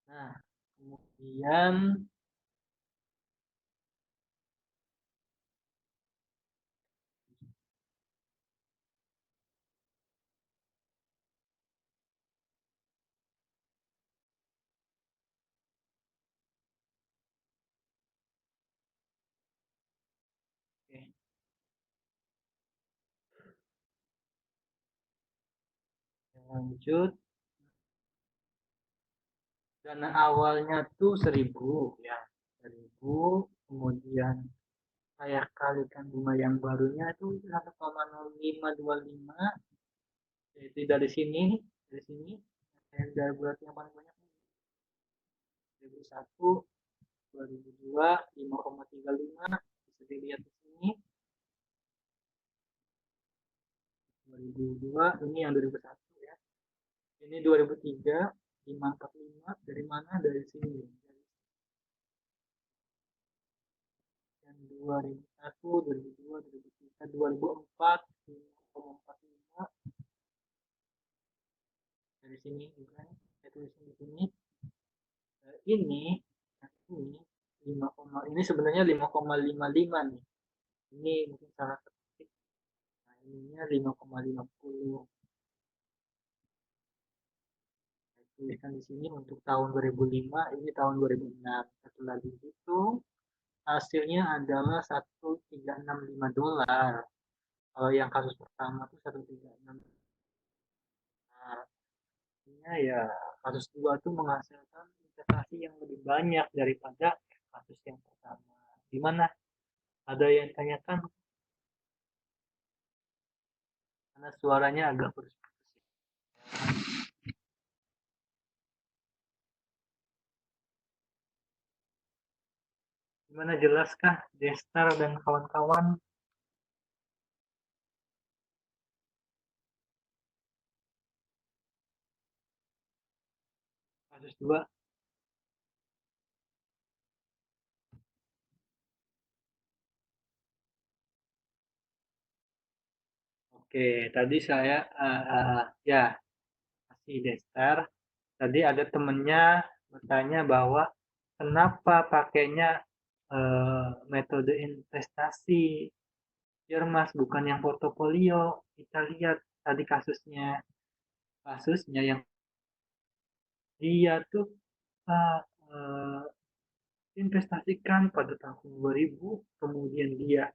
Nah, kemudian oke, lanjut. Dana awalnya tuh 1.000 ya. 1.000 kemudian saya kalikan bunga yang barunya itu 1,0525 yaitu dari sini saya buat yang paling banyak 2001 2002 5,35 bisa dilihat di sini 2002 ini yang 2001 ya ini 2003 545 dari mana dari sini dan 2001 2002 2003 2004 5,45 dari sini juga saya tulis di sini ini ini 5, ini sebenarnya 5,55 nih ini mungkin salah ketik nah ininya 5,50 tuliskan di sini untuk tahun 2005 ini tahun 2006 satu lagi itu hasilnya adalah $1.365 kalau yang kasus pertama itu 1.36 nah, ya kasus 2 tuh menghasilkan investasi yang lebih banyak daripada kasus yang pertama. Gimana? Ada yang tanyakan? Karena suaranya agak putus-putus. Gimana, jelaskah Destar dan kawan-kawan? Kasus 2. Oke, tadi saya ya kasih Destar. Tadi ada temennya bertanya bahwa kenapa pakainya metode investasi Mas, bukan yang portofolio. Kita lihat tadi kasusnya yang dia tuh uh, uh, investasikan pada tahun 2000, kemudian dia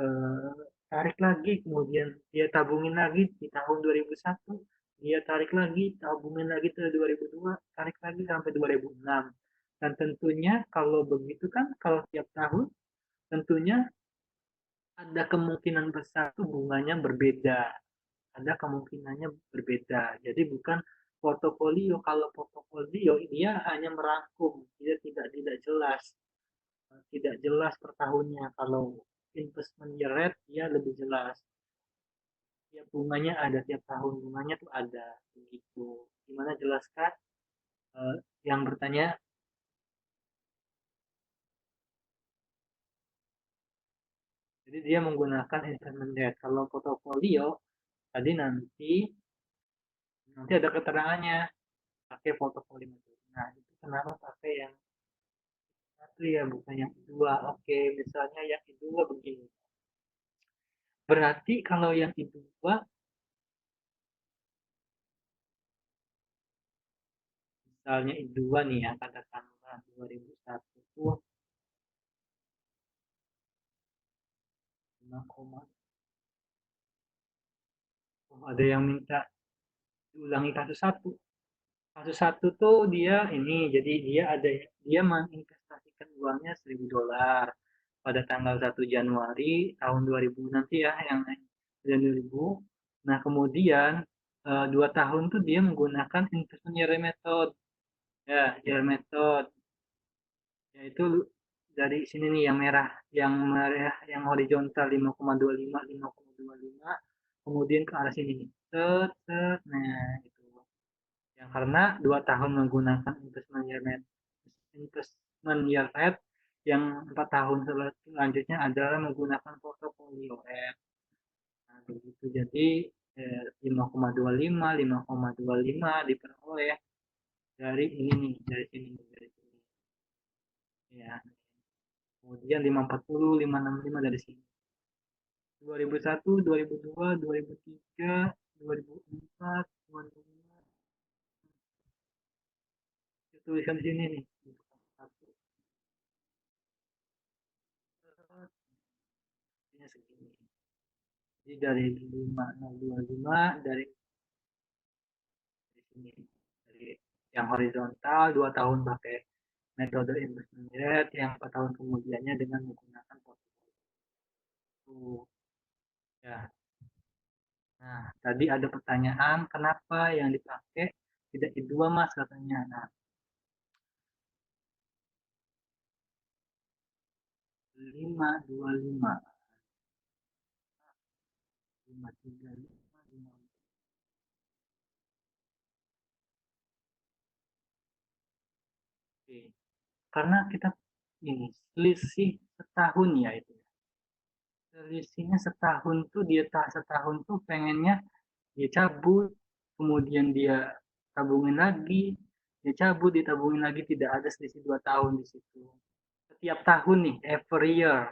uh, tarik lagi, kemudian dia tabungin lagi di tahun 2001, dia tarik lagi, tabungin lagi ke 2002, tarik lagi sampai 2006. Dan tentunya kalau begitu kan, kalau tiap tahun tentunya ada kemungkinan besar tuh bunganya berbeda, ada kemungkinannya berbeda. Jadi bukan portofolio. Kalau portofolio dia hanya merangkum, dia tidak jelas, tidak jelas per tahunnya. Kalau investment year rate dia lebih jelas. Tiap bunganya ada, tiap tahun bunganya tuh ada begitu. Gimana, jelaskan yang bertanya? Jadi dia menggunakan investment rate. Kalau portofolio tadi nanti ada keterangannya pakai portofolio. Nah, itu kenapa pakai yang satu ya, bukan yang kedua. Oke, misalnya yang kedua begini. Berarti kalau yang kedua, misalnya kedua nih ya, katakanlah 2001 tuh 5, oh, ada yang minta diulangi kasus satu. Kasus satu tuh dia ini, jadi dia menginvestasikan uangnya $1.000 pada tanggal 1 Januari tahun 2000 nanti ya, yang 2000. Nah, kemudian 2 tahun tuh dia menggunakan investment year method. Ya, year method. Yaitu dari sini nih yang horizontal 5,25, 5,25, kemudian ke arah sini. Set, set, nah itu. Yang karena 2 tahun menggunakan investment year rate, yang 4 tahun selanjutnya adalah menggunakan portfolio rate. Nah, begitu. Jadi 5,25, 5,25 diperoleh dari ini nih, dari sini, dari sini. Ya. Kemudian 540, 565 dari sini. 2001, 2002, 2003, 2004, 2005. Tulisan di sini nih. Segini. Jadi dari 5025, dari sini. Dari yang horizontal 2 tahun pakai metode investment rate, yang 4 tahun kemudiannya dengan menggunakan portfolio. Ya. Nah, tadi ada pertanyaan kenapa yang dipakai tidak I2 Mas katanya. Nah, 525, 535, 5. Oke. Karena kita ini selisih setahun ya itu. Selisihnya setahun tuh, dia tak setahun tuh pengennya dia cabut, kemudian dia tabungin lagi, dia cabut, ditabungin lagi, tidak ada selisih 2 tahun di situ. Setiap tahun nih, every year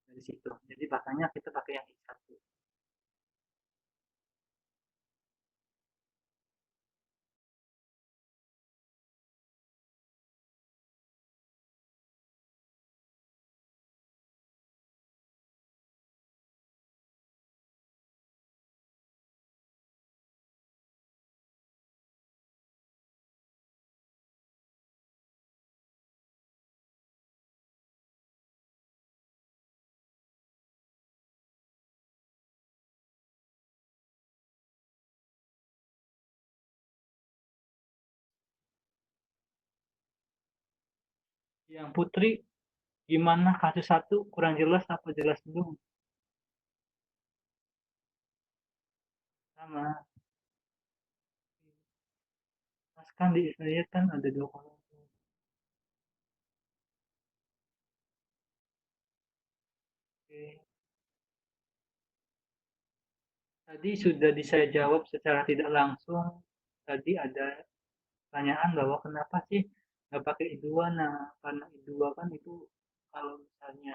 dari situ. Jadi makanya kita pakai yang satu. Yang Putri, gimana kasus satu kurang jelas apa jelas belum? Sama. Mas kan di saya kan ada dua kolom. Oke. Tadi sudah saya jawab secara tidak langsung. Tadi ada pertanyaan bahwa kenapa sih nggak pakai I2? Nah, karena I2 kan itu kalau misalnya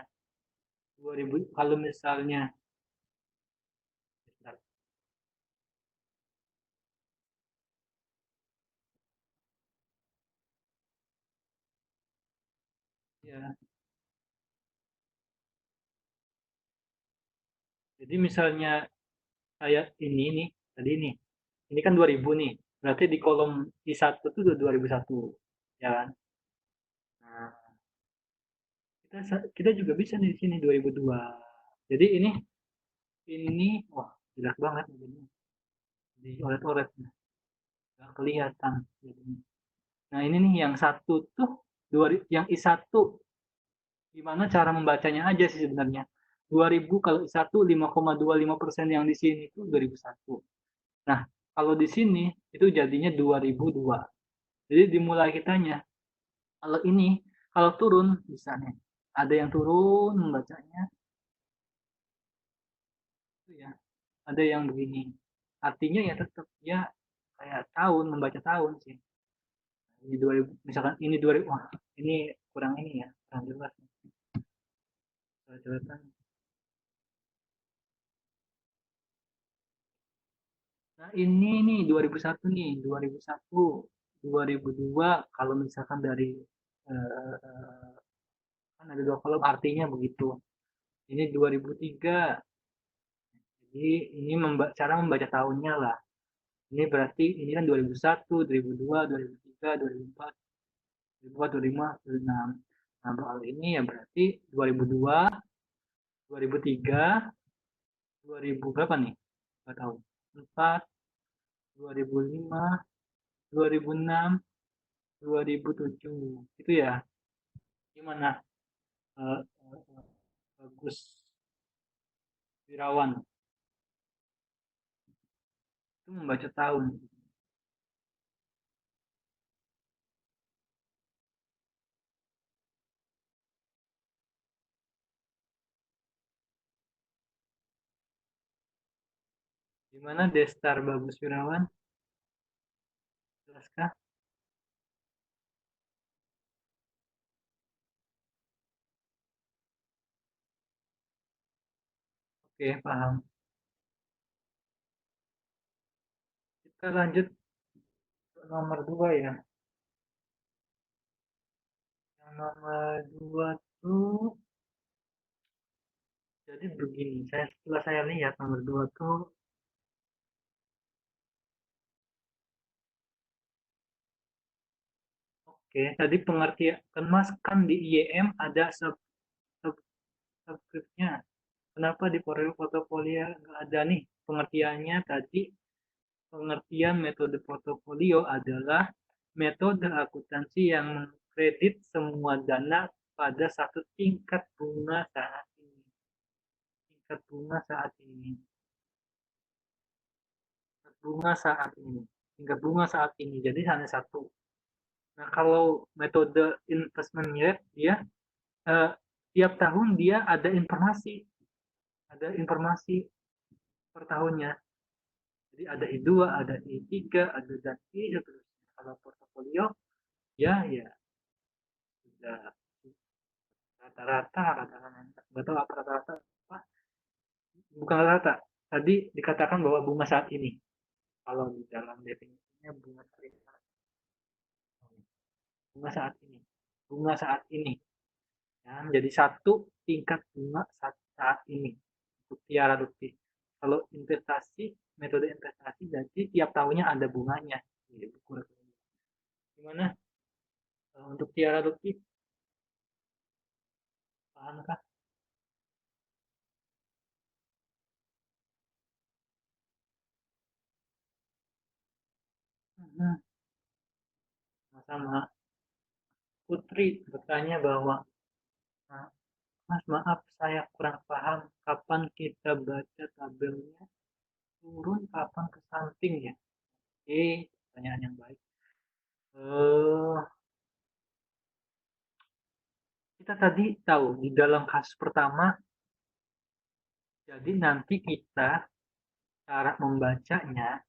2000, kalau misalnya ya, jadi misalnya kayak ini nih, tadi ini kan 2000 nih, berarti di kolom I1 itu udah 2001, ya kan? Nah, kita juga bisa nih di sini 2002. Jadi ini wah jelas banget ini di oret-oret nggak kelihatan. Nah ini nih yang satu tuh yang I1 gimana cara membacanya aja sih sebenarnya. 2000 kalau I1 5,25% yang di sini itu 2001. Nah kalau di sini itu jadinya 2002. Jadi dimulai kitanya. Kalau ini kalau turun bisa nih ada yang turun membacanya itu ya ada yang begini artinya ya tetap ya kayak tahun membaca tahun sih ini 2000 misalkan ini 2000 wah ini kurang ini ya kurang jelas coba nah ini nih 2001 nih 2001 2002 kalau misalkan dari eh, kan ada dua kolom artinya begitu ini 2003 jadi ini cara membaca tahunnya lah ini berarti ini kan 2001 2002 2003 2004 2004 2005 2006 nah soal ini ya berarti 2002 2003 2000 berapa nih nggak tahu 4 2005 2006 2007 itu ya gimana uh, Gus Wirawan itu membaca tahun gimana Destar Bagus Wirawan jelaskah oke paham kita lanjut ke nomor dua ya yang nomor dua tuh jadi begini setelah saya lihat nomor dua tuh oke tadi pengertian kan mas kan di IEM ada sub subscriptnya kenapa di portofolio nggak ada nih pengertiannya tadi pengertian metode portofolio adalah metode akuntansi yang mengkredit semua dana pada satu tingkat bunga saat ini tingkat bunga saat ini tingkat bunga saat ini tingkat bunga saat ini jadi hanya satu. Nah kalau metode investment yield dia eh, tiap tahun dia ada informasi per tahunnya. Jadi ada I2, ada I3, ada dan I seterusnya. Kalau portofolio ya ya sudah rata-rata nggak tahu apa rata-rata apa bukan rata tadi dikatakan bahwa bunga saat ini kalau di dalam definisinya bunga saat ini ya menjadi satu tingkat bunga saat ini untuk tiara rupiah kalau investasi metode investasi jadi tiap tahunnya ada bunganya jadi gimana untuk tiara rupiah paham kah. Hmm, sama Putri bertanya bahwa, "Nah, Mas, maaf saya kurang paham kapan kita baca tabelnya turun, kapan ke samping ya?" Oke, pertanyaan yang baik. Eh, kita tadi tahu di dalam kasus pertama, jadi nanti kita cara membacanya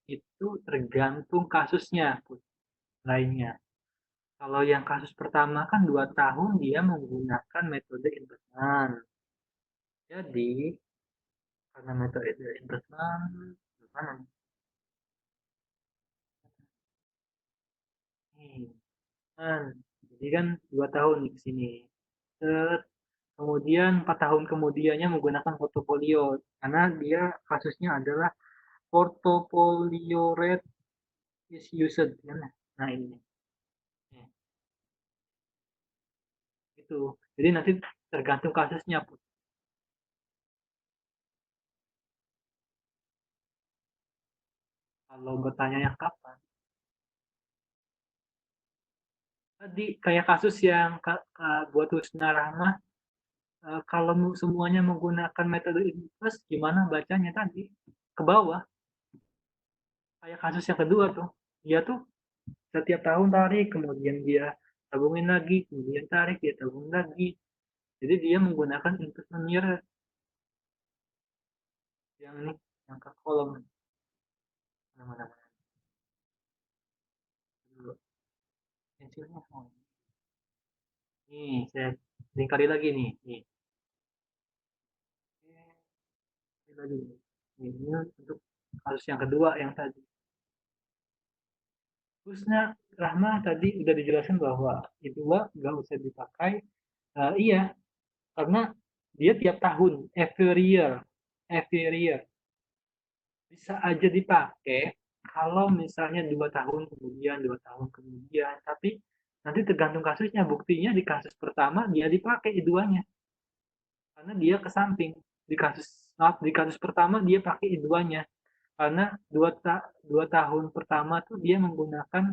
itu tergantung kasusnya lainnya. Kalau yang kasus pertama kan 2 tahun dia menggunakan metode investment. Jadi karena metode investment gimana nih? Kan, jadi kan 2 tahun di sini. Kemudian 4 tahun kemudiannya menggunakan portofolio karena dia kasusnya adalah portfolio rate is used kan. Nah ini. Nah, itu. Jadi nanti tergantung kasusnya. Kalau bertanya yang kapan? Tadi kayak kasus yang buat Husna Rahma, kalau semuanya menggunakan metode invest, gimana bacanya tadi? Ke bawah. Kayak kasus yang kedua tuh. Dia tuh setiap tahun tarik, kemudian dia tabungin lagi, kemudian tarik, dia tabung lagi. Jadi dia menggunakan investment year yang ini, yang ke kolom mana-mana dulu. Pensilnya, oh. Nih, saya lingkari lagi nih. Nih, ini lagi nih. Ini untuk kasus yang kedua yang tadi. Terusnya Rahma tadi udah dijelaskan bahwa itu nggak usah dipakai. Iya, karena dia tiap tahun, every year bisa aja dipakai kalau misalnya 2 tahun kemudian, 2 tahun kemudian. Tapi nanti tergantung kasusnya. Buktinya di kasus pertama dia dipakai duanya karena dia ke samping. Di kasus pertama dia pakai duanya karena 2 tahun pertama tuh dia menggunakan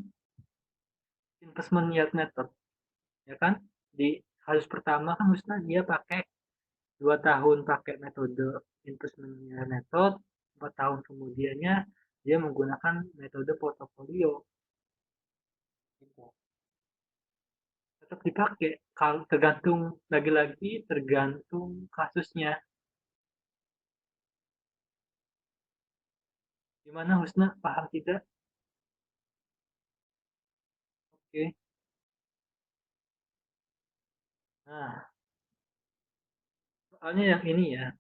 investment yield method, ya kan? Di kasus pertama kan maksudnya dia pakai 2 tahun pakai metode investment yield method, 4 tahun kemudiannya dia menggunakan metode portofolio. Gitu. Tetap dipakai, kalau tergantung lagi-lagi tergantung kasusnya. Gimana Husna, paham tidak? Oke. Nah, soalnya yang ini ya,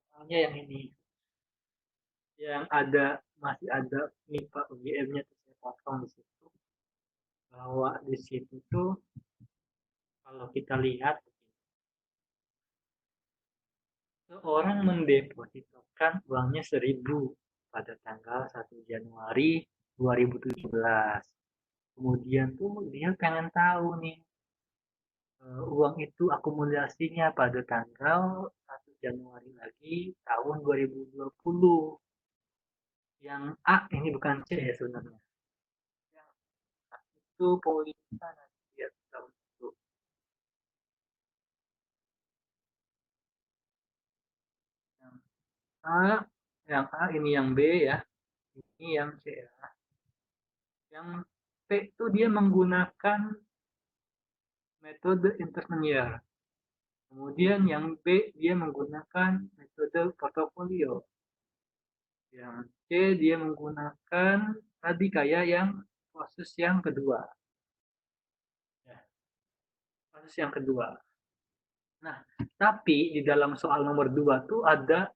soalnya yang ini, yang ada masih ada MIPA UGM-nya tuh saya potong di situ, bahwa di situ tuh kalau kita lihat seorang mendepositokan uangnya 1.000 pada tanggal 1 Januari 2017. Kemudian tuh dia pengen tahu nih, uang itu akumulasinya pada tanggal 1 Januari lagi tahun 2020. Yang A ini bukan C ya sebenarnya. Yang A itu polisa nanti ya tahu itu. Yang A, yang A ini yang B ya, ini yang C ya. Yang P itu dia menggunakan metode intermediate. Kemudian yang B dia menggunakan metode portofolio. Yang C dia menggunakan tadi kayak yang proses yang kedua. Ya, proses yang kedua. Nah, tapi di dalam soal nomor 2 tuh ada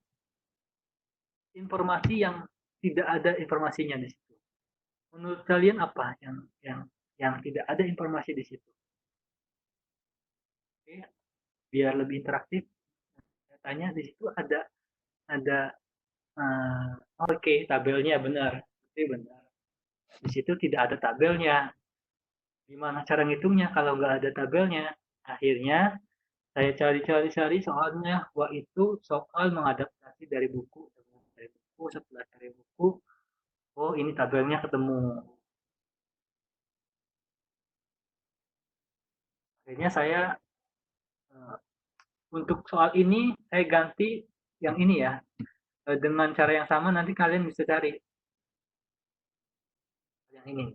informasi yang tidak ada informasinya di situ. Menurut kalian apa yang tidak ada informasi di situ? Oke, biar lebih interaktif, saya tanya di situ ada oke okay, tabelnya benar, oke benar. Di situ tidak ada tabelnya. Gimana cara ngitungnya kalau nggak ada tabelnya? Akhirnya saya cari-cari soalnya, wah itu soal mengadaptasi dari buku, setelah cari buku, oh ini tabelnya ketemu. Akhirnya saya uh, untuk soal ini saya ganti yang ini ya. Dengan cara yang sama nanti kalian bisa cari yang ini.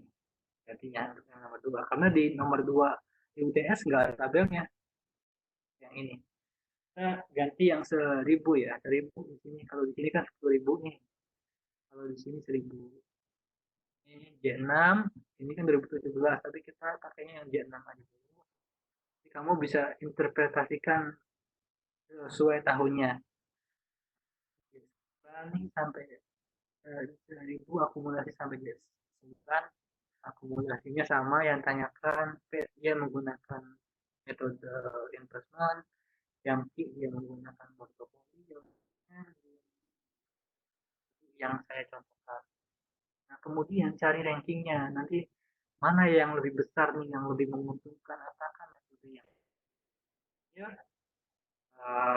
Gantinya yang nomor 2. Karena di nomor 2 di UTS nggak ada tabelnya yang ini. Kita ganti yang 1.000 ya. 1.000 di sini. Kalau di sini kan 10.000 nih. Kalau di sini 1.000. Ini J6, ini kan 2017, tapi kita pakainya yang J6 aja dulu. Jadi kamu bisa interpretasikan sesuai tahunnya. Nih sampai 1.000 akumulasi sampai J9. Akumulasinya sama yang tanyakan, dia menggunakan metode investment, yang dia menggunakan portofolio yang saya contohkan. Nah, kemudian cari rankingnya. Nanti mana yang lebih besar nih, yang lebih menguntungkan, apakah metode yang ya,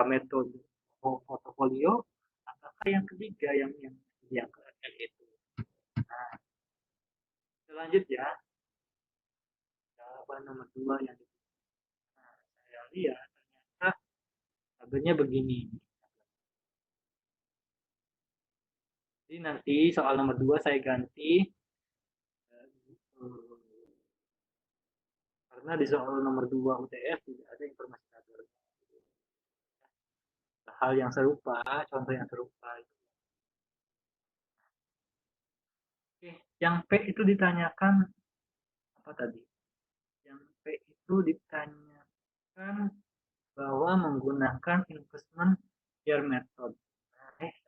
metode portofolio, apakah yang ketiga yang kayak gitu. Nah, selanjutnya ya, jawaban nomor 2 yang nah, saya lihat ternyata tabelnya begini. Jadi nanti soal nomor 2 saya ganti karena di soal nomor 2 UTS tidak ada informasi tabel. Hal yang serupa, contoh yang serupa. Oke, yang P itu ditanyakan apa tadi? Yang P itu ditanyakan bahwa menggunakan investment year method. Salah.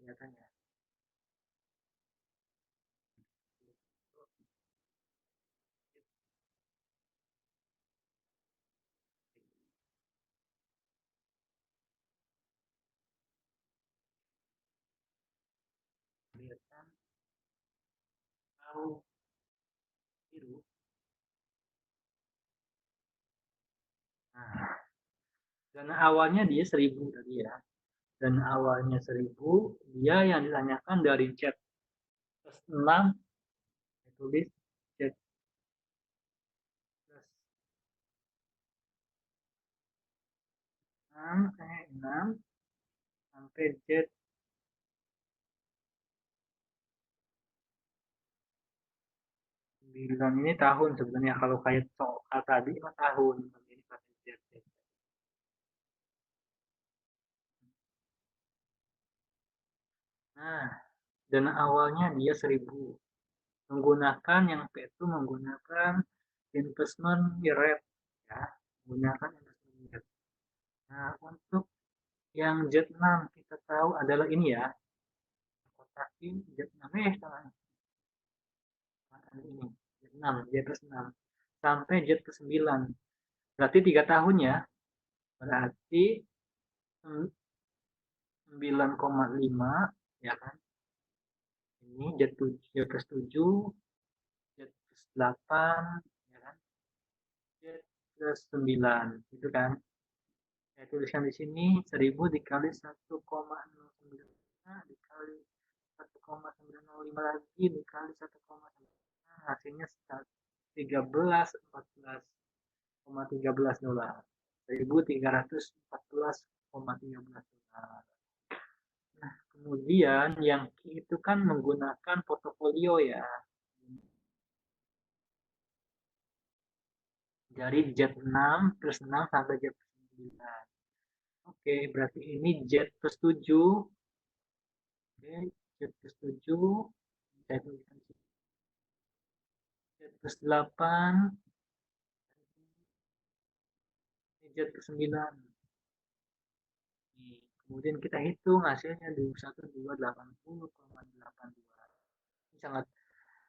Kelihatannya. Kelihatan tahu biru. Nah, dana awalnya dia 1.000 tadi ya. Dan awalnya 1.000, dia yang ditanyakan dari chat plus 6, tulis chat plus 6, kayak 6 sampai chat 9 ini tahun sebenarnya kalau kayak soal tadi mah tahun. Ini pakai chat. Nah, dana awalnya dia 1.000. Menggunakan yang P itu menggunakan investment rate ya, menggunakan investment rate. Nah, untuk yang Z6 kita tahu adalah ini ya, kotakin Z6 salah ini Z6 Z plus 6 sampai Z plus 9. Berarti 3 tahun ya. Berarti 9,5 ya kan. Ini Z plus 7, Z plus 8 ya kan. Z plus 9 itu kan. Saya tuliskan di sini 1.000 dikali 1,095 dikali 1,905 lagi dikali 1,9, hasilnya 13 dolar. 1.314,13 Nah, kemudian yang itu kan menggunakan portofolio ya. Dari Z6 plus 6 sampai Z plus 9. Oke, berarti ini Z plus 7. Oke, Z plus 7. Saya tuliskan Z plus 8. Z plus 9. Kemudian kita hitung hasilnya 21.280,82. Ini sangat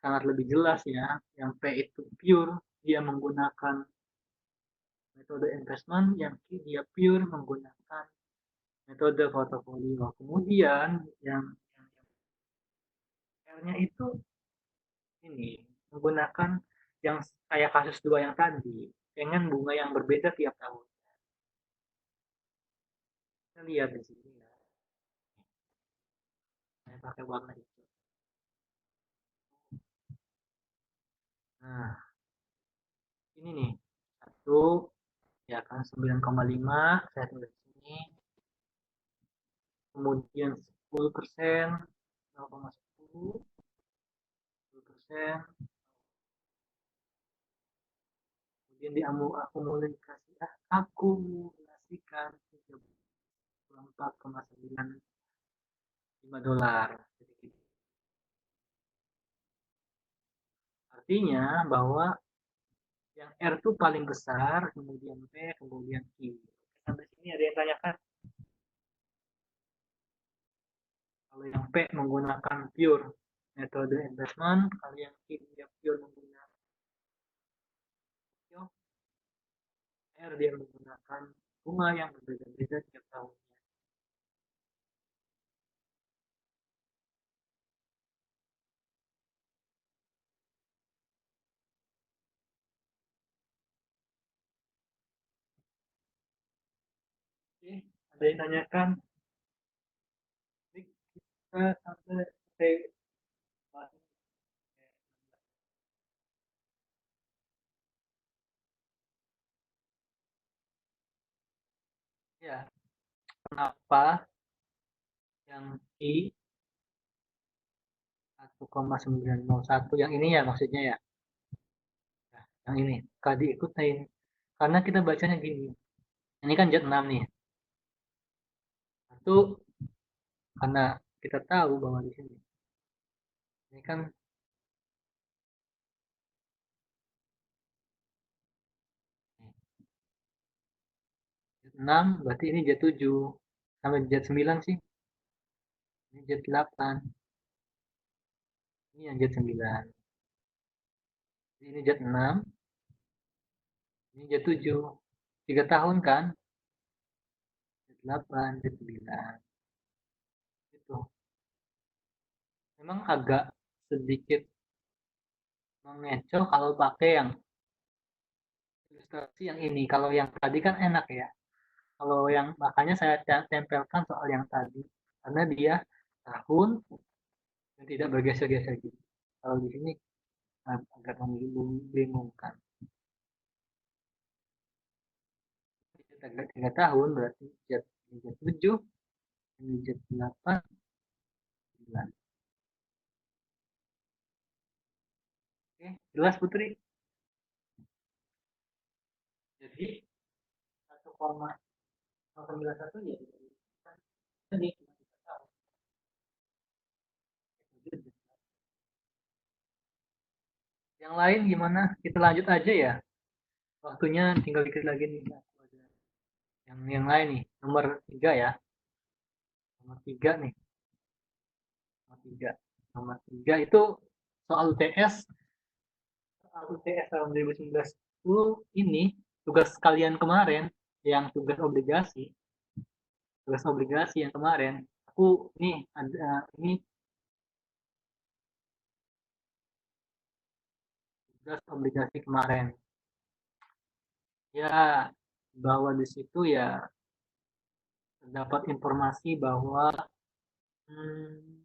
sangat lebih jelas ya. Yang P itu pure, dia menggunakan metode investment, yang Q dia pure menggunakan metode portofolio. Kemudian yang R-nya itu ini menggunakan yang kayak kasus 2 yang tadi, dengan bunga yang berbeda tiap tahun. lihat di sini ya. Saya pakai warna hijau. Nah, ini nih. Satu, ya kan 9,5 saya tulis sini. Kemudian 10%, 0,10, 10%, kemudian akumulasikan 34,95 dolar. Artinya bahwa yang R itu paling besar, kemudian P, kemudian Q. Sampai sini ada yang tanyakan? Kalau yang P menggunakan pure metode investment, kalau yang Q dia pure menggunakan R dia menggunakan bunga yang berbeda-beda tiap tahunnya. Oke, ada yang tanyakan? Kita sampai ya, kenapa yang I 1,901 yang ini ya maksudnya ya? Nah, yang ini tadi ikutin karena kita bacanya gini, ini kan jet 6 nih. Satu, karena kita tahu bahwa di sini ini kan jet 6 berarti ini jet 7 sampai jet 9 sih, ini jet 8, ini yang jet 9, ini jet 6, ini jet 7, 3 tahun kan, jet 8, jet 9 itu memang agak sedikit mengecoh kalau pakai yang ilustrasi yang ini. Kalau yang tadi kan enak ya, kalau yang makanya saya tempelkan soal yang tadi karena dia tahun dan tidak bergeser-geser gitu. Kalau di sini agak membingungkan. 3 tahun berarti jet 7, ini jet 8, 9. Oke, jelas Putri? Jadi 1,91 ya jadi yang lain gimana? Kita lanjut aja ya. Waktunya tinggal dikit lagi nih. Yang lain nih, nomor 3 ya. Nomor 3 nih. Nomor 3. Nomor 3 itu soal UTS. Soal UTS tahun 2019 itu ini tugas kalian kemarin yang tugas obligasi yang kemarin. Aku nih ada ini tugas obligasi kemarin. Ya, bahwa di situ ya terdapat informasi bahwa hmm,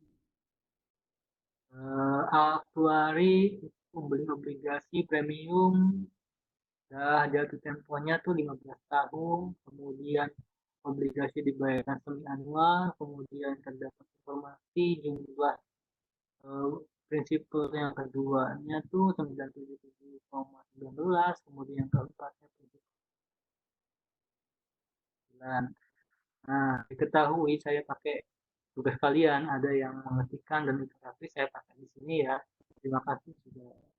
aktuari membeli obligasi premium jatuh temponya tuh 15 tahun, kemudian obligasi dibayarkan semi anual, kemudian terdapat informasi jumlah eh, prinsipal yang keduanya tuh 97,19, kemudian yang keempatnya 9. Nah, diketahui saya pakai tugas kalian, ada yang mengetikkan dan itu saya pakai di sini ya. Terima kasih sudah.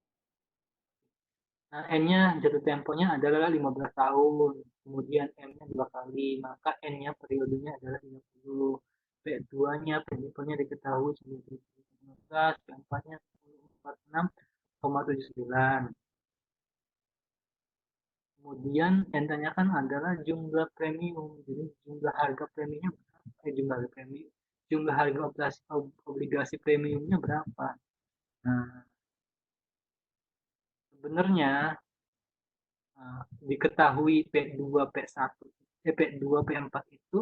Nah, N-nya jatuh temponya adalah 15 tahun, kemudian M-nya 2 kali, maka N-nya periodenya adalah 30. P2-nya periodenya diketahui 19, P4-nya 46,79. Kemudian yang ditanyakan adalah jumlah premium. Jadi jumlah harga premiumnya berapa? Jumlah harga obligasi premiumnya berapa? Nah, sebenarnya diketahui P2, P1, P2, P4 itu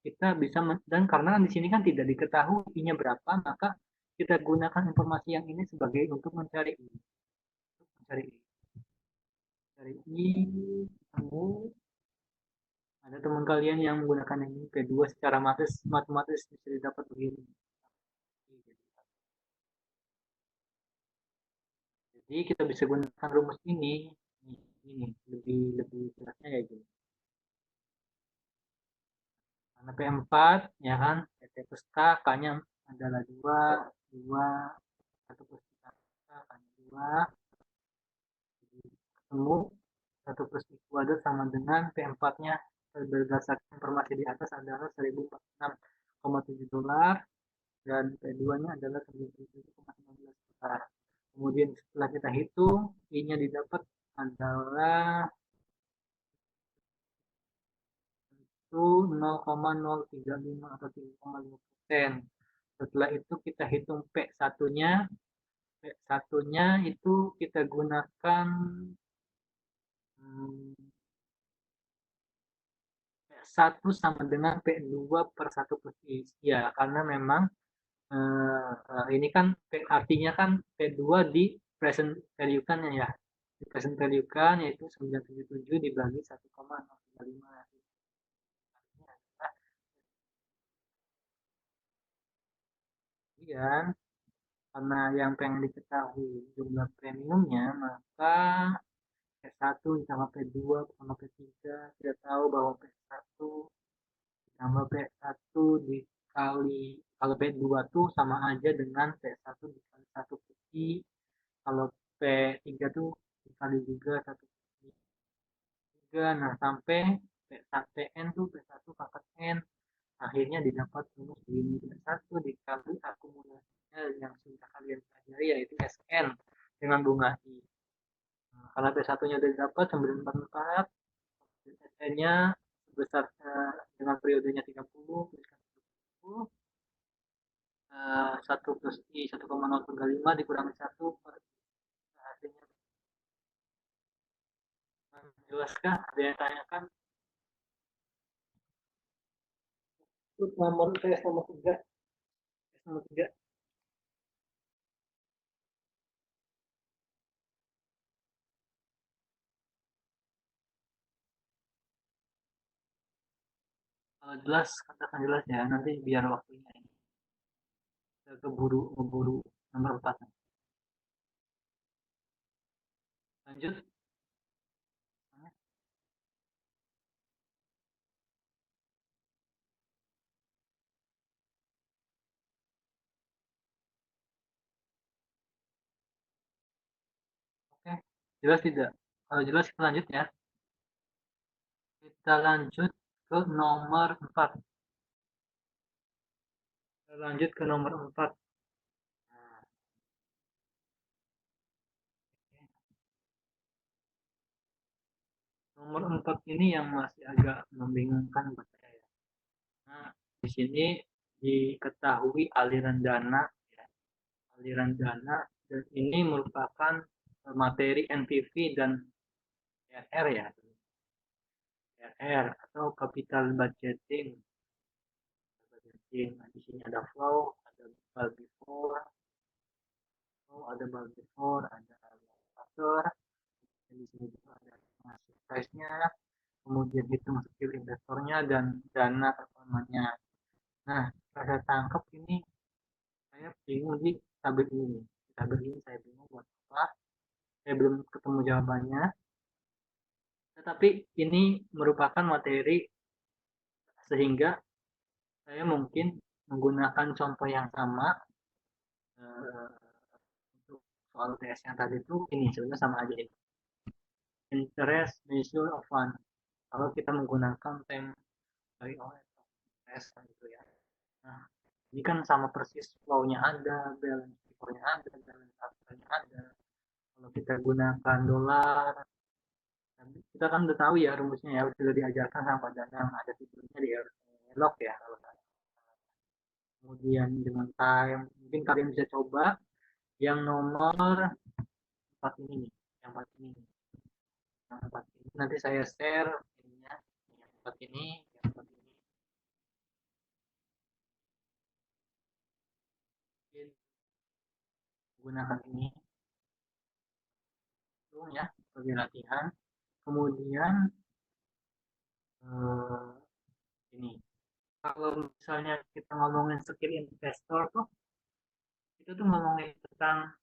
kita bisa dan karena di sini kan tidak diketahui I-nya berapa, maka kita gunakan informasi yang ini sebagai untuk mencari I. Mencari I. Mencari I, ketemu, ada teman kalian yang menggunakan ini P2 secara matematis bisa didapat begini. Jadi kita bisa gunakan rumus ini lebih lebih jelasnya kayak gini. Karena P4 ya kan, PT plus K, K-nya adalah 2, 2, 1 plus K, K-nya 2, ketemu 1 plus I kuadrat sama dengan P4-nya berdasarkan informasi di atas adalah 1046,7 dolar dan P2-nya adalah 77,15 dolar. Kemudian setelah kita hitung, I-nya didapat adalah itu 0,035 atau 3,5%. Setelah itu kita hitung P1-nya. P1-nya itu kita gunakan P1 sama dengan P2 per 1 plus I. Ya, karena memang ini kan artinya kan P2 di present value kan ya. Di present value kan yaitu 977 dibagi 1,035. Kemudian karena yang pengen diketahui jumlah premiumnya, maka P1 ditambah P2 ditambah P3, kita tahu bahwa P1 ditambah P1 dikali, kalau P2 tuh sama aja dengan P1 dikali 1 I, kalau P3 tuh dikali juga 1 I. Nah sampai Pn tuh P1 pangkat N, akhirnya didapat rumus begini. P1 dikali akumulasinya yang sudah kalian pelajari yaitu Sn dengan bunga I. Nah, kalau P1-nya udah dapat 944, Sn-nya sebesar dengan periodenya 30, 1 plus I 1,035 dikurangi 1 per hasilnya. Jelaskah? Ada yang tanyakan? Nomor tes nomor 3. Tes nomor 3. Kalau jelas, katakan jelas ya. Nanti biar waktunya ini. Saya keburu nomor 4. Lanjut. Oke. Jelas tidak? Kalau jelas kita lanjut ya. Kita lanjut ke nomor 4. Kita lanjut ke nomor 4. Nomor 4 ini yang masih agak membingungkan buat saya. Nah, di sini diketahui aliran dana, ya. Aliran dana, dan ini merupakan materi NPV dan RR ya. RR atau capital budgeting. Nah, di sini ada flow, ada bulk before, ada bulk before, ada after, dan di sini juga ada masuk price-nya, kemudian hitung skill investornya dan dana performanya. Nah, saya tangkap ini saya bingung di tabel ini. Tabel ini saya bingung buat apa. Saya belum ketemu jawabannya. Tetapi ini merupakan materi sehingga saya mungkin menggunakan contoh yang sama untuk soal TS yang tadi itu ini sebenarnya sama aja itu. Interest measure of fund. Kalau kita menggunakan tem dari OS gitu ya. Nah, ini kan sama persis flow-nya ada, balance nya ada, balance after-nya ada. Kalau kita gunakan dolar, kita kan udah tahu ya rumusnya ya, sudah diajarkan sama Pak Danang, ada fiturnya di log ya. Kemudian dengan time, mungkin kalian bisa coba yang nomor 4 ini nih, yang 4 ini. Yang 4 ini nanti saya share ininya, yang 4 ini, yang 4 ini. gunakan ini ya sebagai latihan. Kemudian eh, ini kalau misalnya kita ngomongin skill investor tuh itu tuh ngomongin tentang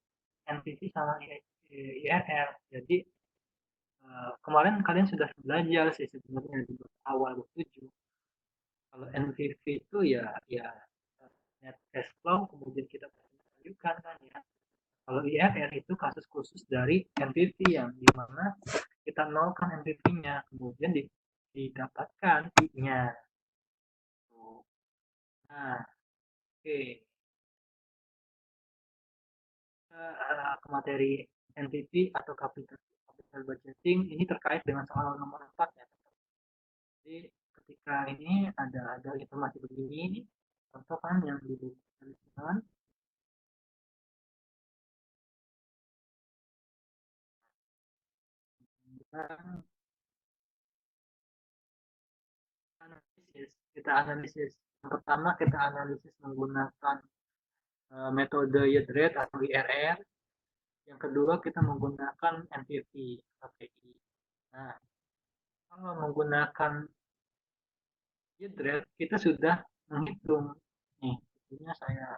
NPV sama IRR. Jadi kemarin kalian sudah belajar sih sebenarnya di awal 7. Kalau NPV itu ya net cash flow kemudian kita ajukan kan ya. Kalau IRR itu kasus khusus dari NPV yang dimana kita nolkan NPV-nya kemudian didapatkan I-nya. Nah, oke. Ke materi NPV atau capital budgeting ini terkait dengan soal nomor 4 ya. Jadi ketika ini ada informasi begini, contoh kan yang diberikan kita analisis. Yang pertama kita analisis menggunakan metode yield rate atau IRR. Yang kedua kita menggunakan NPV KPI. Nah, kalau menggunakan yield rate kita sudah menghitung nih, tentunya saya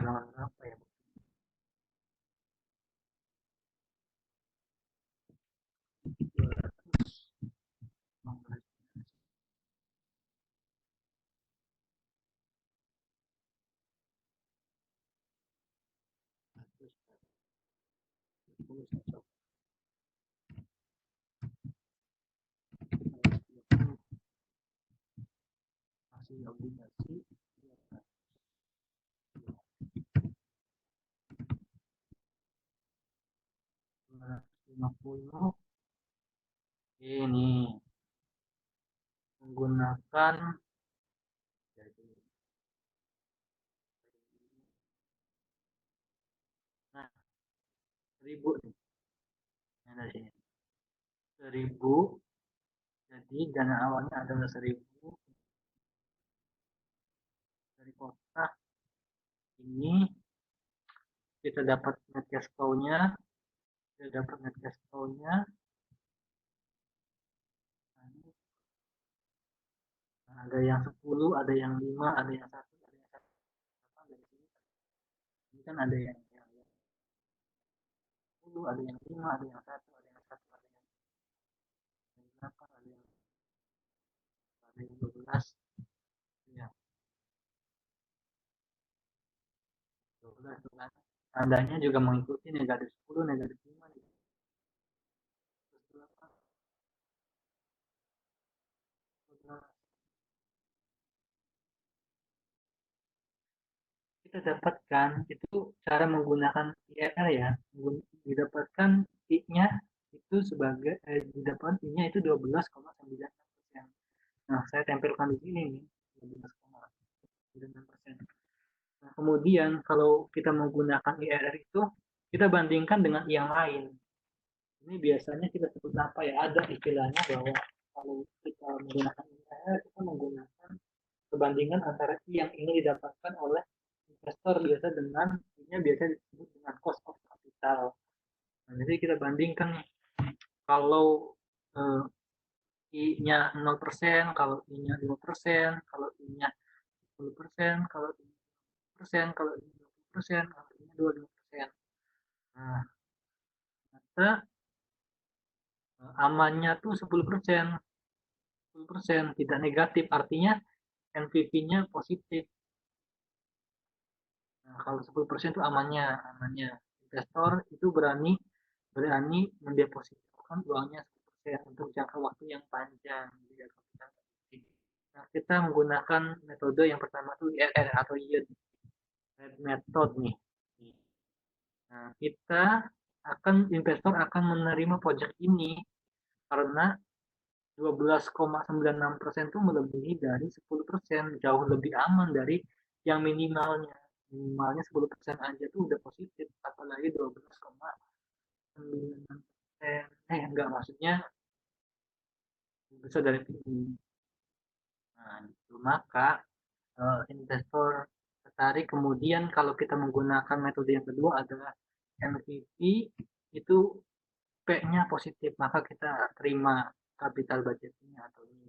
halaman berapa ya? Masih obligasi 250 ini menggunakan nah 1000 nih. Nah, dari sini 1000 jadi dana awalnya adalah 1000 dari kotak ini kita dapat net cash flow-nya ada yang 10 ada yang 5 ada yang 1 ada yang 1 dari sini ini kan ada yang 10 ada yang 5 ada yang 1 ada yang 1 ada yang 8 ada yang 12 ya 12 kan tandanya juga mengikuti negatif 10 negatif 5 kita dapatkan itu cara menggunakan IRR ya didapatkan I-nya itu sebagai didapatkan I-nya itu 12,9%. Nah, saya tempelkan di sini nih 12,9%. Nah, kemudian kalau kita menggunakan IRR itu kita bandingkan dengan yang lain. Ini biasanya kita sebut apa ya? Ada istilahnya bahwa kalau kita menggunakan IRR kita menggunakan perbandingan antara yang ingin didapatkan oleh investor biasa dengan ini biasa disebut dengan cost of capital. Nah, jadi kita bandingkan kalau I-nya 0%, kalau I-nya 5%, kalau I-nya 10%, kalau I-nya 10%, kalau I-nya 20%, kalau I-nya 25%. Nah, ternyata amannya tuh 10%, 10%, tidak negatif, artinya NPV-nya positif. Nah, kalau 10% itu amannya. Investor itu berani mendepositkan uangnya 10% untuk jangka waktu yang panjang. Nah, kita menggunakan metode yang pertama itu IRR atau yield method nih. Nah, investor akan menerima project ini karena 12,96% itu melebihi dari 10%, jauh lebih aman dari yang minimalnya 10% aja tuh udah positif, apalagi 12,96%. 9%. Enggak, maksudnya besar dari PI. Nah, itu maka investor tertarik. Kemudian kalau kita menggunakan metode yang kedua adalah MPV, itu P-nya positif, maka kita terima capital budgetnya atau ini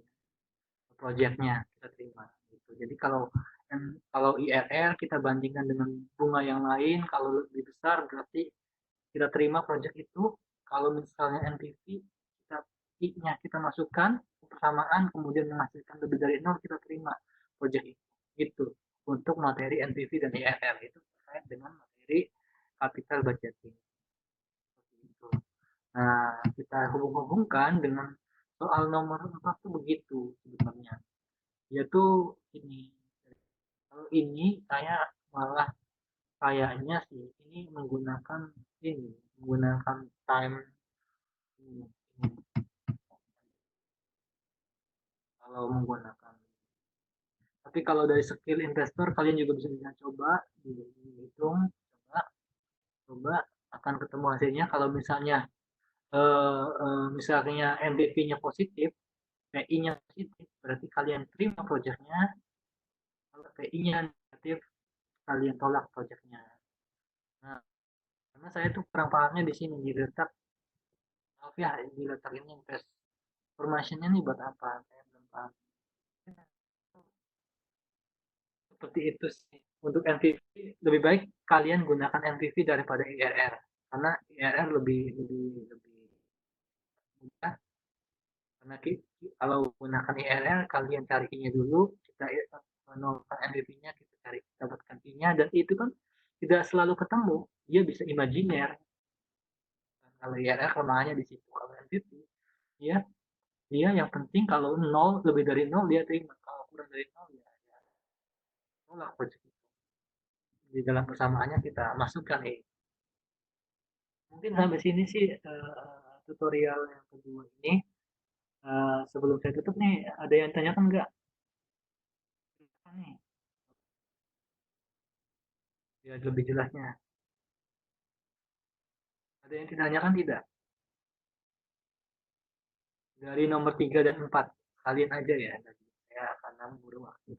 proyeknya kita terima. Gitu. Jadi kalau IRR kita bandingkan dengan bunga yang lain, kalau lebih besar berarti kita terima proyek itu. Kalau misalnya NPV kita I-nya kita masukkan persamaan kemudian menghasilkan lebih dari nol, kita terima proyek itu. Gitu. Untuk materi NPV dan IRR itu terkait dengan materi capital budgeting. Gitu. Nah, kita hubung-hubungkan dengan soal nomor 4 tuh begitu sebenarnya. Yaitu ini. Kalau ini saya malah kayaknya sih ini menggunakan time ini, kalau menggunakan. Tapi kalau dari skill investor kalian juga bisa coba dihitung, coba akan ketemu hasilnya. Kalau misalnya misalnya MBV-nya positif, PI-nya positif, berarti kalian terima proyeknya. Kalau PI-nya negatif, kalian tolak proyeknya. Nah, karena saya tuh kurang pahamnya di sini di letak, maaf ya, di letak ini invest informationnya nih buat apa? Saya belum paham. Seperti itu sih. Untuk NPV lebih baik kalian gunakan NPV daripada IRR, karena IRR lebih mudah. Karena kalau gunakan IRR kalian cari I-nya dulu, kita menolak NPV-nya, kita cari dapatkan I-nya, dan itu kan tidak selalu ketemu, dia bisa imajiner. Kalau IRR kelemahannya di situ. Kalau NPV ya dia yang penting kalau nol, lebih dari nol dia terima, kalau kurang dari nol ya tolak proyek itu. Di dalam persamaannya kita masukkan ini. Mungkin sampai sini sih tutorial yang kedua ini. Sebelum saya tutup nih, ada yang tanyakan nggak? Nih, biar lebih jelasnya. Ada yang ditanyakan tidak? Dari nomor 3 dan 4. Kalian aja ya. Saya akan nambur waktu.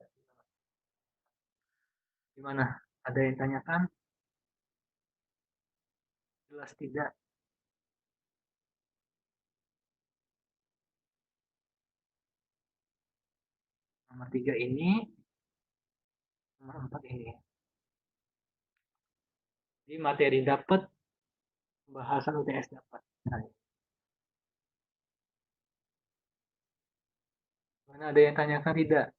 Gimana? Ada yang tanyakan? Jelas tidak? Nomor 3 ini, nomor 4 ini. Jadi materi dapat, pembahasan UTS dapat. Mana ada yang tanyakan tidak?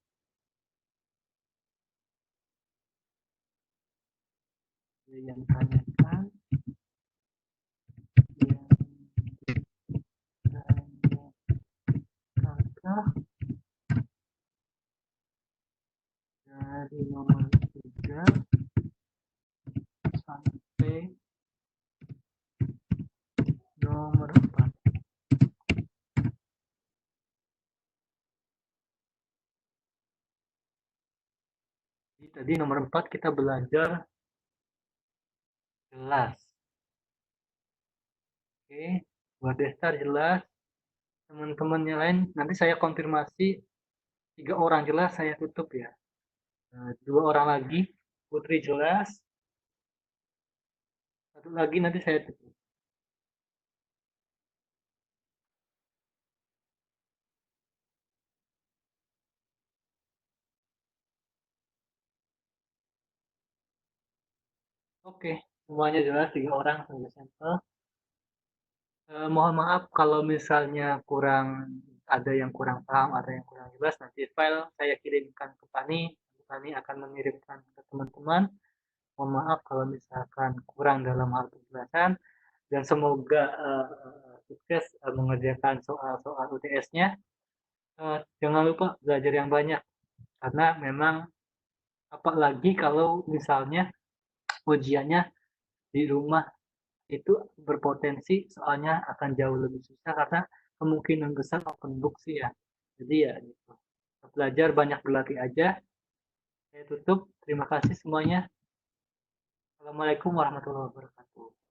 Ada yang tanyakan? Apakah dari nomor 3 sampai nomor 4? Jadi tadi nomor 4 kita belajar jelas. Oke, buat Destar jelas. Teman-temannya lain nanti saya konfirmasi 3 orang jelas, saya tutup ya. 2 orang lagi, Putri jelas. Satu lagi nanti saya tutup. Oke, semuanya jelas 3 orang sampai sampel. Mohon maaf kalau misalnya ada yang kurang paham, ada yang kurang jelas. Nanti file saya kirimkan ke Pani. Pani akan mengirimkan ke teman-teman. Mohon maaf kalau misalkan kurang dalam hal penjelasan. Dan semoga sukses mengerjakan soal-soal UTS-nya. Jangan lupa belajar yang banyak. Karena memang apalagi kalau misalnya ujiannya di rumah, itu berpotensi soalnya akan jauh lebih susah karena kemungkinan besar open book sih ya. Jadi ya gitu. Belajar banyak, berlatih aja. Saya tutup. Terima kasih semuanya. Assalamualaikum warahmatullahi wabarakatuh.